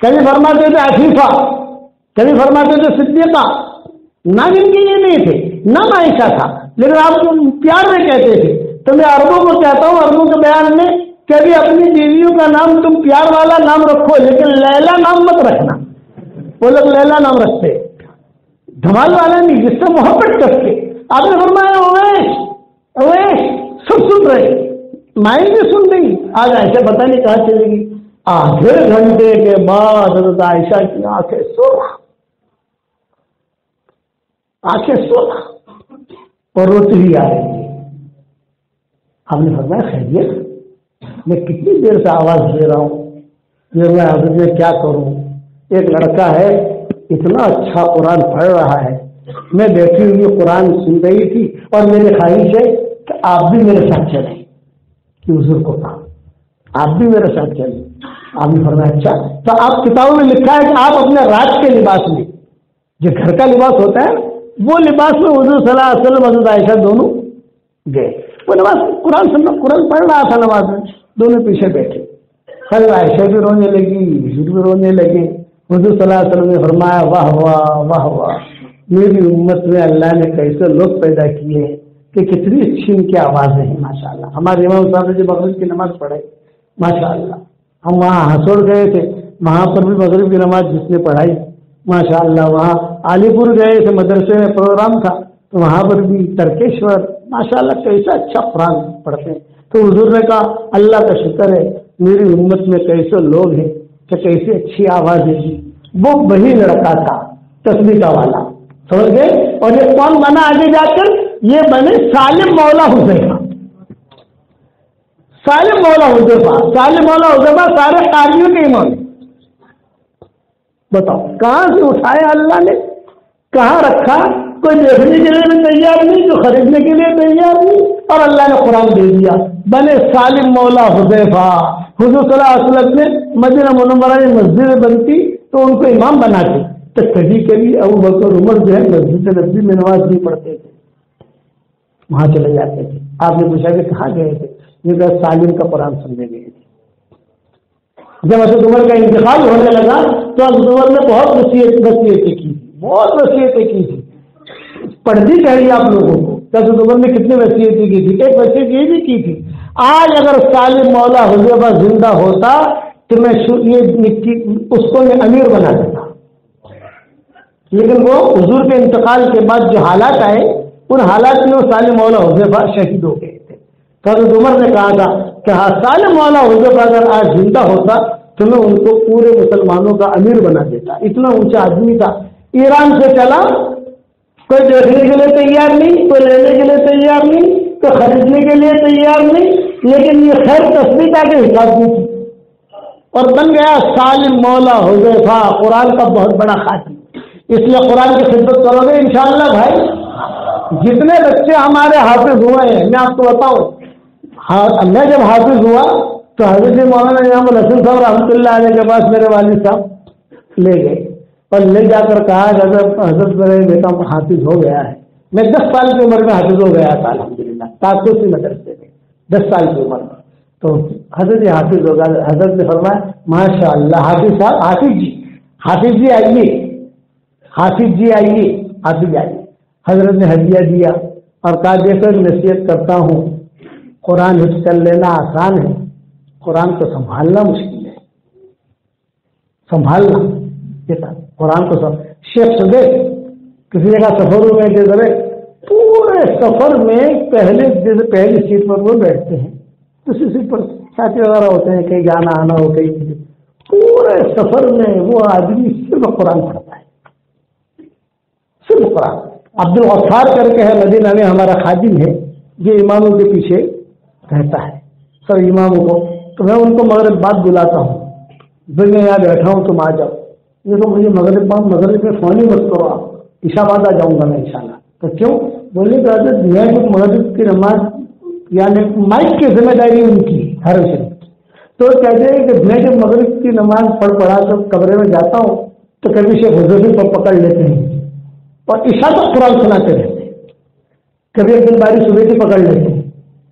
کبھی فرماتے تھے عفیفہ، کبھی فرماتے تھے صدیقہ. نام ان کے یہ نہیں تھے، نام عائشہ تھا، لیکن آپ پیار میں کہتے تھے. تو میں عربوں کو کہتا ہوں، عربوں کے بیان میں کبھی اپنی بیویوں کا نام تم پیار والا نام رکھو، لیکن لیلا نام مت رکھنا. وہ لوگ لیلا نام رکھتے، دھمال والا نہیں، جس سے محبت کرتے. آپ نے فرمایا اویش، مائیں بھی سن رہی. آج عائشہ پتہ نہیں کہاں چلے گی. آدھے گھنٹے کے بعد حضرت عائشہ کی آنکھیں سرخ اور روتی ہی آ رہی ہے. ہم نے فرمایا خیریت؟ میں کتنی دیر سے آواز دے رہا ہوں، یہ میں حضرت میں کیا کروں. ایک لڑکا ہے اتنا اچھا قرآن پڑھ رہا ہے، میں بیٹھی ہوئی قرآن سن رہی تھی اور میری خواہش ہے کہ آپ بھی میرے ساتھ چلیں. کہ حضور کو کہا آپ بھی میرے ساتھ چلیں. آپ نے فرمایا اچھا. تو آپ کتابوں میں لکھا ہے کہ آپ اپنے رات کے لباس میں، جو گھر کا لباس ہوتا ہے وہ لباس میں حضور صلی اللہ علیہ وسلم حضرت عائشہ دونوں گئے. وہ نماز قرآن سننا، قرآن پڑھ رہا تھا نماز میں، دونوں پیچھے بیٹھے. حضرت عائشہ بھی رونے لگی، حضور بھی رونے لگے. حضور صلی اللہ علیہ وسلم نے فرمایا واہ واہ واہ واہ، میری امت میں اللہ نے کیسے لوگ پیدا کیے ہیں کہ کتنی اچھی ان کی آوازیں ہیں ماشاء اللہ. ہمارے امام صاحب نے جو مغرب کی نماز پڑھائی ماشاء اللہ، ہم وہاں ہسوڑ گئے تھے، وہاں پر بھی مغرب کی نماز جس نے پڑھائی ماشاء اللہ. وہاں علی پور گئے تھے، مدرسے میں پروگرام تھا تو وہاں پر بھی ترکیشور ماشاء اللہ کیسا اچھا قرآن پڑھتے ہیں. تو حضور نے کہا اللہ کا شکر ہے میری امت میں کیسے لوگ ہیں کہ کیسی اچھی آواز ہے. وہ وہی لڑکا تھا تسبیح والا، سمجھ گئے. اور یہ کون بنا آگے جا کر؟ یہ بنے سالم مولا حذیفہ. سالم مولا حذیفہ، سالم مولا حذیفہ سارے قاریوں کے امام. بتاؤ کہاں سے اٹھایا اللہ نے، کہاں رکھا؟ کوئی دیکھنے کے لیے بھی تیار نہیں، جو خریدنے کے لیے تیار نہیں، اور اللہ نے قرآن دے دیا. بنے سالم مولا حذیفہ. حضور صلی اللہ علیہ وسلم نے مدینہ منورہ میں مسجد بنتی تو ان کو امام بناتے، تو کبھی کبھی ابو بکر عمر جو ہے مسجد نبوی میں نماز نہیں پڑھتے تھے، وہاں چلے جاتے تھے. آپ نے پوچھا کہ کہاں گئے تھے؟ یہ کہ سالم کا قرآن سننے گئے تھے. جب حضرت عمر کا انتقال ہونے لگا تو حضرت عمر نے بہت وصیتیں کی، بہت وصیتیں کی تھی. پڑھنی چاہیے آپ لوگوں کو. حضرت عمر نے کتنی وصیتیں کی تھی؟ ایک وصیت یہ بھی کی تھی، آج اگر سالم مولا حذیفہ زندہ ہوتا تو میں اس کو میں امیر بنا دیتا. لیکن وہ حضور کے انتقال کے بعد جو حالات آئے ان حالات میں وہ سالم مولا حذیفہ شہید ہو گئے تھے. حضرت عمر نے کہا تھا کہ ہاں سالم مولا حذیفہ اگر آج زندہ ہوتا تو میں ان کو پورے مسلمانوں کا امیر بنا دیتا. اتنا اونچا آدمی تھا. ایران سے چلا، کوئی دیکھنے کے لیے تیار نہیں، کوئی لینے کے لیے تیار نہیں، کوئی خریدنے کے لیے تیار نہیں، لیکن یہ خیر تسبیح کے حساب کی تھی اور بن گیا سالم مولا حذیفہ، قرآن کا بہت بڑا خاتم. اس لیے قرآن کی خدمت کرو گے انشاءاللہ بھائی. جتنے بچے ہمارے حافظ ہوئے ہیں میں آپ کو بتاؤں، میں جب حافظ ہوا تو حضرت مولانا انعام الحسن صاحب رحمۃ اللہ علیہ کے پاس میرے والد صاحب لے گئے اور لے جا کر کہا حضرت میرے بیٹا حافظ ہو گیا ہے. میں 10 سال کی عمر میں حافظ ہو گیا تھا الحمدللہ، تاکوسی مدرسے میں 10 سال کی عمر میں. تو حضرت حافظ ہو گیا. حضرت نے فرمایا ماشاء اللہ حافظ صاحب، حافظ جی آئیے، حافظ جی آئیے، حافظ آئیے. حضرت نے ہدیہ دیا اور کہا دیکھو نصیحت کرتا ہوں، قرآن حفظ کر لینا آسان ہے، قرآن کو سنبھالنا مشکل ہے. سنبھالنا قرآن کو شیخ صدیق کسی جگہ سفروں میں جیسے پورے سفر میں پہلی سیٹ پر وہ بیٹھتے ہیں، دوسری سیٹ پر ساتھی وغیرہ ہوتے ہیں، کہیں جانا آنا ہو کہیں. پورے سفر میں وہ آدمی صرف قرآن پڑھتا ہے، صرف قرآن. عبد الغفار کر کے ہے مدینہ میں ہمارا خادم ہے، جو اماموں کے پیچھے رہتا ہے سب اماموں کو. تو میں ان کو مغرب بعد بلاتا ہوں، پھر میں یہاں بیٹھا ہوں تم آ جاؤ. یہ تو مجھے مغرب میں فون ہی مت کرو، آپ عشاء بعد آ جاؤں گا میں انشاءاللہ. تو کیوں بولے کہ حضرت مغرب کی نماز یعنی مائک کی ذمہ داری ان کی ہر شریف کی. تو کہتے ہیں کہ میں جب مغرب کی نماز پڑھا تو کمرے میں جاتا ہوں تو کبھی شیخ حضیفی کو پکڑ لیتے ہیں اور عشاء تک قرآن سناتے رہتے ہیں. کبھی عبد الباری صبح پکڑ لیتے ہیں،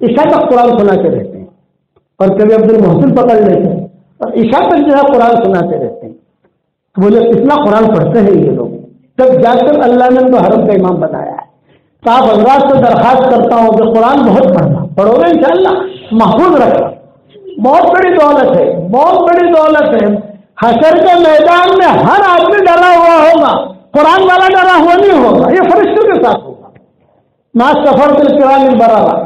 عشاء تک قرآن سناتے رہتے ہیں. اور کبھی عبد المحسن پکڑ لیتے ہیں اور عشاء تک جو ہے قرآن سناتے رہتے ہیں. تو بولے اتنا قرآن پڑھتے ہیں یہ لوگ، تب جا کر اللہ نے ان کو حرم کا امام بنایا ہے. تو آپ حضرات سے درخواست کرتا ہوں کہ قرآن بہت پڑھو گے انشاءاللہ، محفوظ رکھنا. بہت بڑی دولت ہے، بہت بڑی دولت ہے. حشر کے میدان میں ہر آدمی ڈرا ہوا ہوگا، قرآن والا ڈرا ہوا نہیں ہوگا. یہ فرشتوں کے ساتھ ہوگا. مع سفر الکرام البررہ.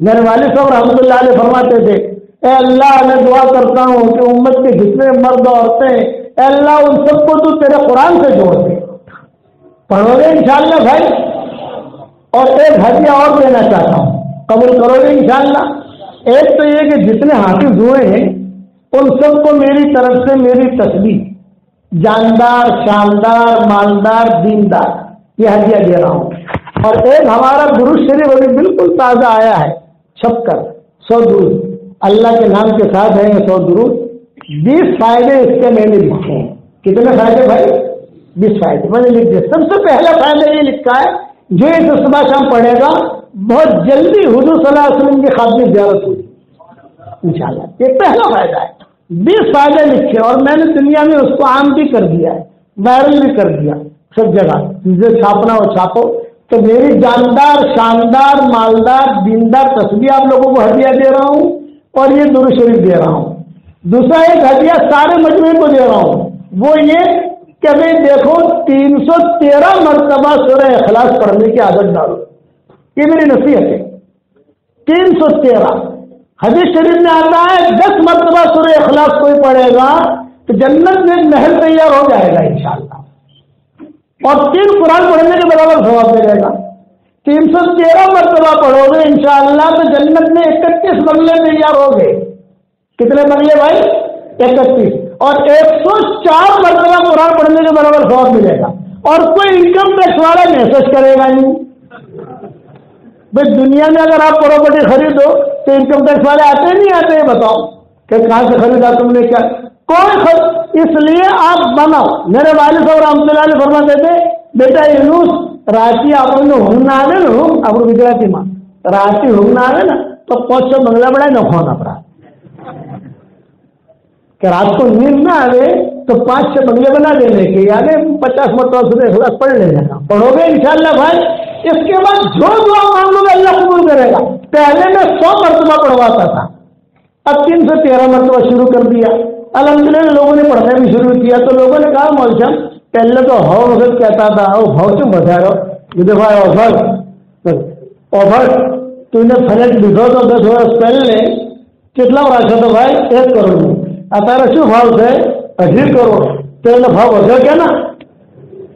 میرے والد صاحب رحمۃ اللہ علیہ فرماتے تھے اے اللہ میں دعا کرتا ہوں کہ امت کے جتنے مرد عورتیں اے اللہ ان سب کو تو تیرے قرآن سے جوڑ دے. پڑھو گے انشاءاللہ بھائی؟ اور ایک ہدیہ اور دینا چاہتا ہوں, قبول کرو گے انشاءاللہ؟ ایک تو یہ کہ جتنے حافظ ہوئے ہیں ان سب کو میری طرف سے میری تسبیح, جاندار شاندار مالدار دیندار, یہ ہدیہ دے رہا ہوں. اور ایک ہمارا درود شریف ابھی بالکل تازہ آیا ہے چھپ کر, 100 درود اللہ کے نام کے ساتھ ہیں. 100 درود, 20 فائدے اس کے میں نے لکھے ہیں. کتنے فائدے بھائی؟ 20 فائدے میں نے لکھ دیے. سب سے پہلا فائدہ یہ لکھا ہے جو اس صبح شام پڑھے گا بہت جلدی حضور صلی اللہ علیہ وسلم کی خاتمی زیارت ہوگی انشاءاللہ. یہ پہلا فائدہ ہے. 20 فائدے لکھے اور میں نے دنیا میں اس کو عام بھی کر دیا ہے, وائرل بھی کر دیا سب جگہ. چیزیں چھاپنا ہو چھاپو. تو میری جاندار شاندار مالدار دیندار تسبیح آپ لوگوں کو ہدیہ دے رہا ہوں اور یہ درود شریف دے رہا ہوں. دوسرا ایک ہدیہ سارے مجموعے کو دے رہا ہوں, وہ یہ کہ بھائی دیکھو 313 مرتبہ سورہ اخلاص پڑھنے کی عادت ڈالو. یہ میری نصیحت ہے. 313 حدیث شریف میں آتا ہے 10 مرتبہ سورہ اخلاص کوئی پڑھے گا تو جنت میں محل تیار ہو جائے گا انشاءاللہ, اور 3 قرآن پڑھنے کے برابر ثواب ملے گا. 313 مرتبہ پڑھو گے انشاءاللہ تو جنت میں 31 بنگلے تیار ہو گئے. کتنے بنگلے بھائی؟ 31. اور 104 مرتبہ قرآن پڑھنے کے برابر ثواب ملے گا. اور کوئی انکم ٹیکس والا میسج کرے گا نہیں. بھائی دنیا میں اگر آپ پراپرٹی خریدو تو انکم ٹیکس والے آتے نہیں آتے؟ بتاؤ کہ کہاں سے خریدا تم نے, کیا کوئی اس لیے آپ بناؤ. میرے والد صاحب رحمۃ اللہ علیہ فرماتے تھے بیٹا ینوس راتی آپ ہوں نہ آئے نا, ہوں آپ گجراتی ماں راتی ہوں نہ آئے نا تو 500 بنگلہ بڑا نہ کھونا پڑا کہ رات کو نیند نہ آئے تو 5-6 بنگلے بنا دینے کے, یعنی 50 مرتبہ سورہ پڑھ لینے کا. پڑھو گے انشاءاللہ بھائی. اس کے بعد جو دعا مانگو گے اللہ قبول کرے گا. پہلے میں 100 مرتبہ پڑھواتا تھا, اب 313 مرتبہ شروع کر دیا. الحمدللہ لوگوں نے پڑھنا بھی شروع کیا تو لوگوں نے کہا مول صاحب پہلے تو ہو وقت کہتا تھا بھاؤ سے بتا رہو یہ آفر تو نے فلیٹ لکھو تو 10 برس پہلے کتنا رکھا تھا بھائی 1 کروڑ میں. અત્યારે શું ભાવ છે 18 કરોડ. તો એનો ભાવ વધ્યો કે ના?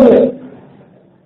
જોઈએ?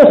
10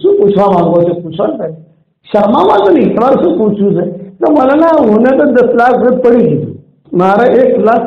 શું પૂછવા માંગો છો? પૂછવા ને શર્મામાં તો નહીં, તમારે શું પૂછવું છે? તો મૌલાના હું તો 10 લાખ રૂપિયા પડી દીધું, મારા 1 લાખ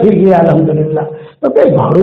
થઈ ગયા અલહમદુલિલ્લાહ. તો કઈ ભાડું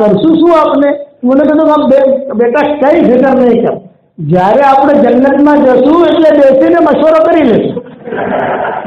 કરશું શું આપને? મને કીધું બેટા કઈ ફિકર નહીં કર, જ્યારે આપણે જન્નતમાં જશું એટલે બેસીને મશવરો કરી લેશું.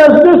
10-10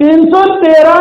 313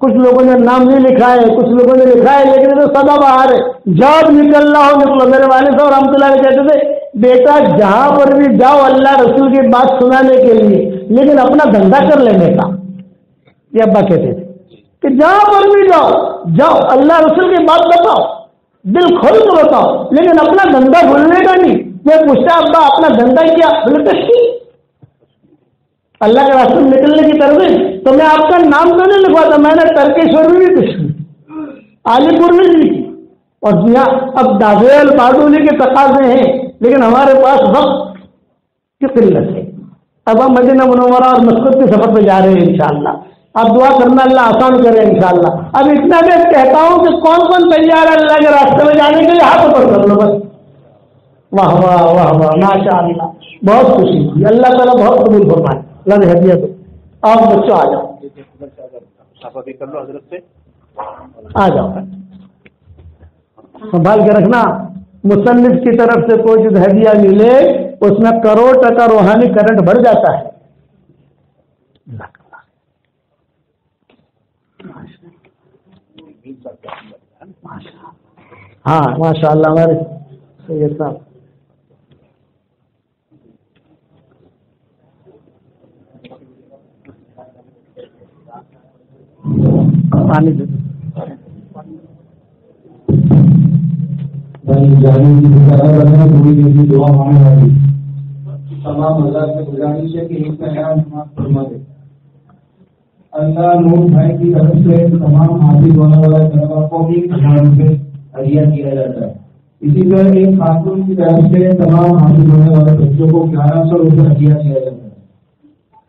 کچھ لوگوں نے نام نہیں لکھا ہے، کچھ لوگوں نے لکھا ہے، لیکن تو سدا بہار ہے، جب نکلنا ہو نکلو۔ میرے والد صاحب رحمۃ اللہ علیہ کہتے تھے بیٹا جہاں پر بھی جاؤ اللہ رسول کی بات سنانے کے لیے، لیکن اپنا دھندا کر لینے کا۔ یہ ابا کہتے تھے کہ جہاں پر بھی جاؤ اللہ رسول کی بات بتاؤ، دل کھول کے بتاؤ، لیکن اپنا دھندا بھولنے کا نہیں۔ میں پوچھتا ابا اپنا دھندا کیا؟ اللہ کے راستے میں نکلنے کی ترغیب۔ تو میں آپ کا نام تو نہیں لکھواتا، میں نے ترکیشور میں بھی کچھ علی پور میں بھی لکھی، اور اب داویل بادولی کے تقاضے ہیں، لیکن ہمارے پاس وقت کی قلت ہے۔ اب ہم مدینہ منورہ اور مسجد کے سفر پہ جا رہے ہیں انشاءاللہ۔ اب دعا کرنا اللہ آسان کرے انشاءاللہ۔ اب اتنا میں کہتا ہوں کہ کون کون تیار ہے اللہ کے راستے میں جانے کے لیے؟ ہاتھ اوپر کر لو بس۔ واہ واہ واہ واہ ماشاء اللہ، بہت خوشی ہوئی، اللہ تعالیٰ بہت قبول فرمائے۔ اللہ نے ہدیہ دو۔ آپ بچوں آ جاؤ، آ جاؤ، سنبھال کے رکھنا۔ مصنف کی طرف سے کوئی چیز ہدیہ ملے اس میں کروڑ ٹکا روحانی کرنٹ بڑھ جاتا ہے۔ ہاں ماشاء اللہ ہمارے سید صاحب پانی دے دعا مانگنے والی تمام اللہ سے گزارش ہے کہ ایک خیال فرما دے۔ اللہ نور بھائی کی طرف سے تمام حاصل ہونے والے طلبا کو بھی 1000 روپے ہدیہ کیا جاتا ہے۔ اسی طرح ایک خاتون کی طرف سے تمام حاصل ہونے والے بچوں کو 1100 روپے ہدیہ کیا جاتا ہے۔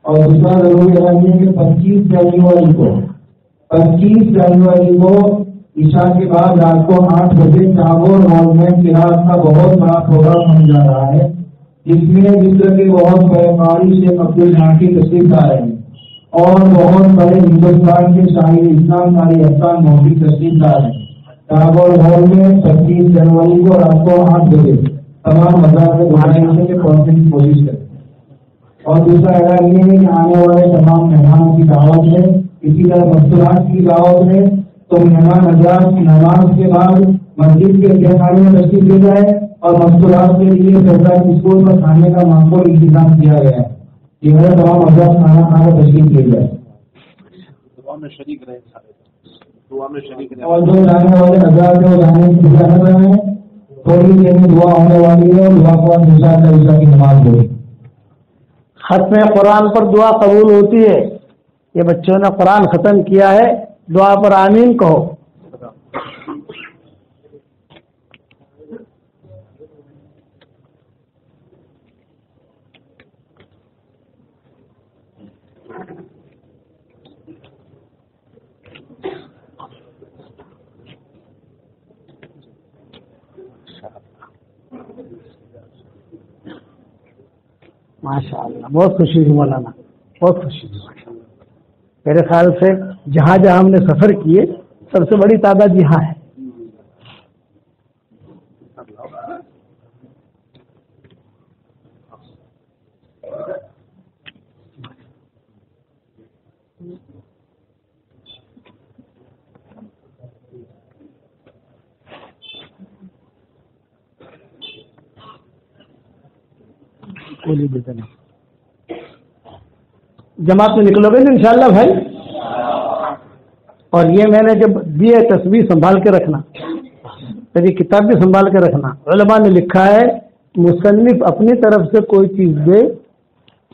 اور دوسرا ضروری ہے کہ 25 جنوری کو عشاء کے بعد رات کو 8 بجے ٹاگور ہال میں قرأت کا بہت بڑا پروگرام ہونے جا رہا ہے، جس میں مصر کے بہت بڑے قاری شیخ عبدالجہاں کی تشریف لا رہے ہیں اور بہت بڑے ہندوستان کے شاعر اسلام قاری احسان مفتی تشریف لا رہے ہیں۔ ٹاگور ہال میں 25 جنوری کو رات کو 8 بجے تمام مذاہب کو بھائی کے پہنچنے کی کوشش کریں۔ اور دوسرا اعلان یہ ہے کہ آنے والے تمام مہمانوں کی دعوت ہے، اسی طرح مستورات کی دعوت ہے، تو مہمان حضرات کی نماز کے بعد مسجد کے خانے میں تشریف لے جائے اور مستورات کے لیے سرکاری اسکول میں کھانے کا معقول انتظام کیا گیا ہے۔ یہ میرے تمام حضرات کھانا کھانا تشریف لے جائے اور جو جانے والے حضرات ہیں وہ جانے کی اجازت رہے ہیں۔ تھوڑی دیر میں دعا ہونے والی ہے، دعا کو انشاءاللہ عشاء کی نماز ہوگی۔ ختم قرآن پر دعا قبول ہوتی ہے۔ یہ بچوں نے قرآن ختم کیا ہے، دعا پر آمین کہو۔ ماشاء اللہ بہت خوشی ہوئی مولانا، بہت خوشی ہوئی ماشاء اللہ۔ میرے خیال سے جہاں جہاں ہم نے سفر کیے سب سے بڑی تعداد یہاں ہے۔ جماعت میں نکلو گے نا انشاءاللہ بھائی۔ اور یہ میں نے جب دیے تصویر سنبھال کے رکھنا، میری کتاب بھی سنبھال کے رکھنا۔ علماء نے لکھا ہے مصنف اپنی طرف سے کوئی چیز دے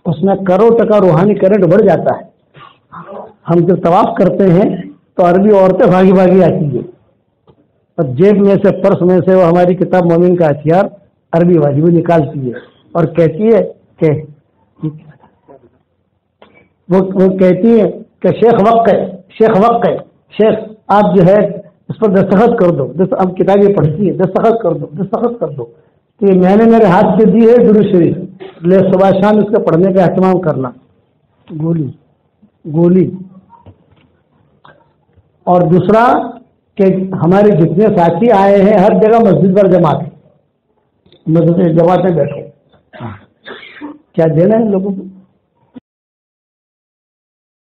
اس میں کروڑ ٹکا روحانی کرنٹ بڑھ جاتا ہے۔ ہم جب طواف کرتے ہیں تو عربی عورتیں بھاگی بھاگی آتی ہے اور جیب میں سے پرس میں سے وہ ہماری کتاب مومن کا ہتھیار عربی واجبی نکالتی ہے اور کہتی ہے کہ وہ کہتی ہے کہ شیخ وقت ہے، شیخ وقت ہے، شیخ آپ جو ہے اس پر دستخط کر دو۔ اب کتابیں پڑھتی ہے، دستخط کر دو، دستخط کر دو۔ تو یہ میں نے میرے ہاتھ سے دی ہے درود شریف، لے صبح شام اس کے پڑھنے کا اہتمام کرنا۔ گولی اور دوسرا کہ ہمارے جتنے ساتھی آئے ہیں ہر جگہ مسجد پر جماعت، مسجد جماعت میں بیٹھو۔ کیا دینا ہے لوگوں کو؟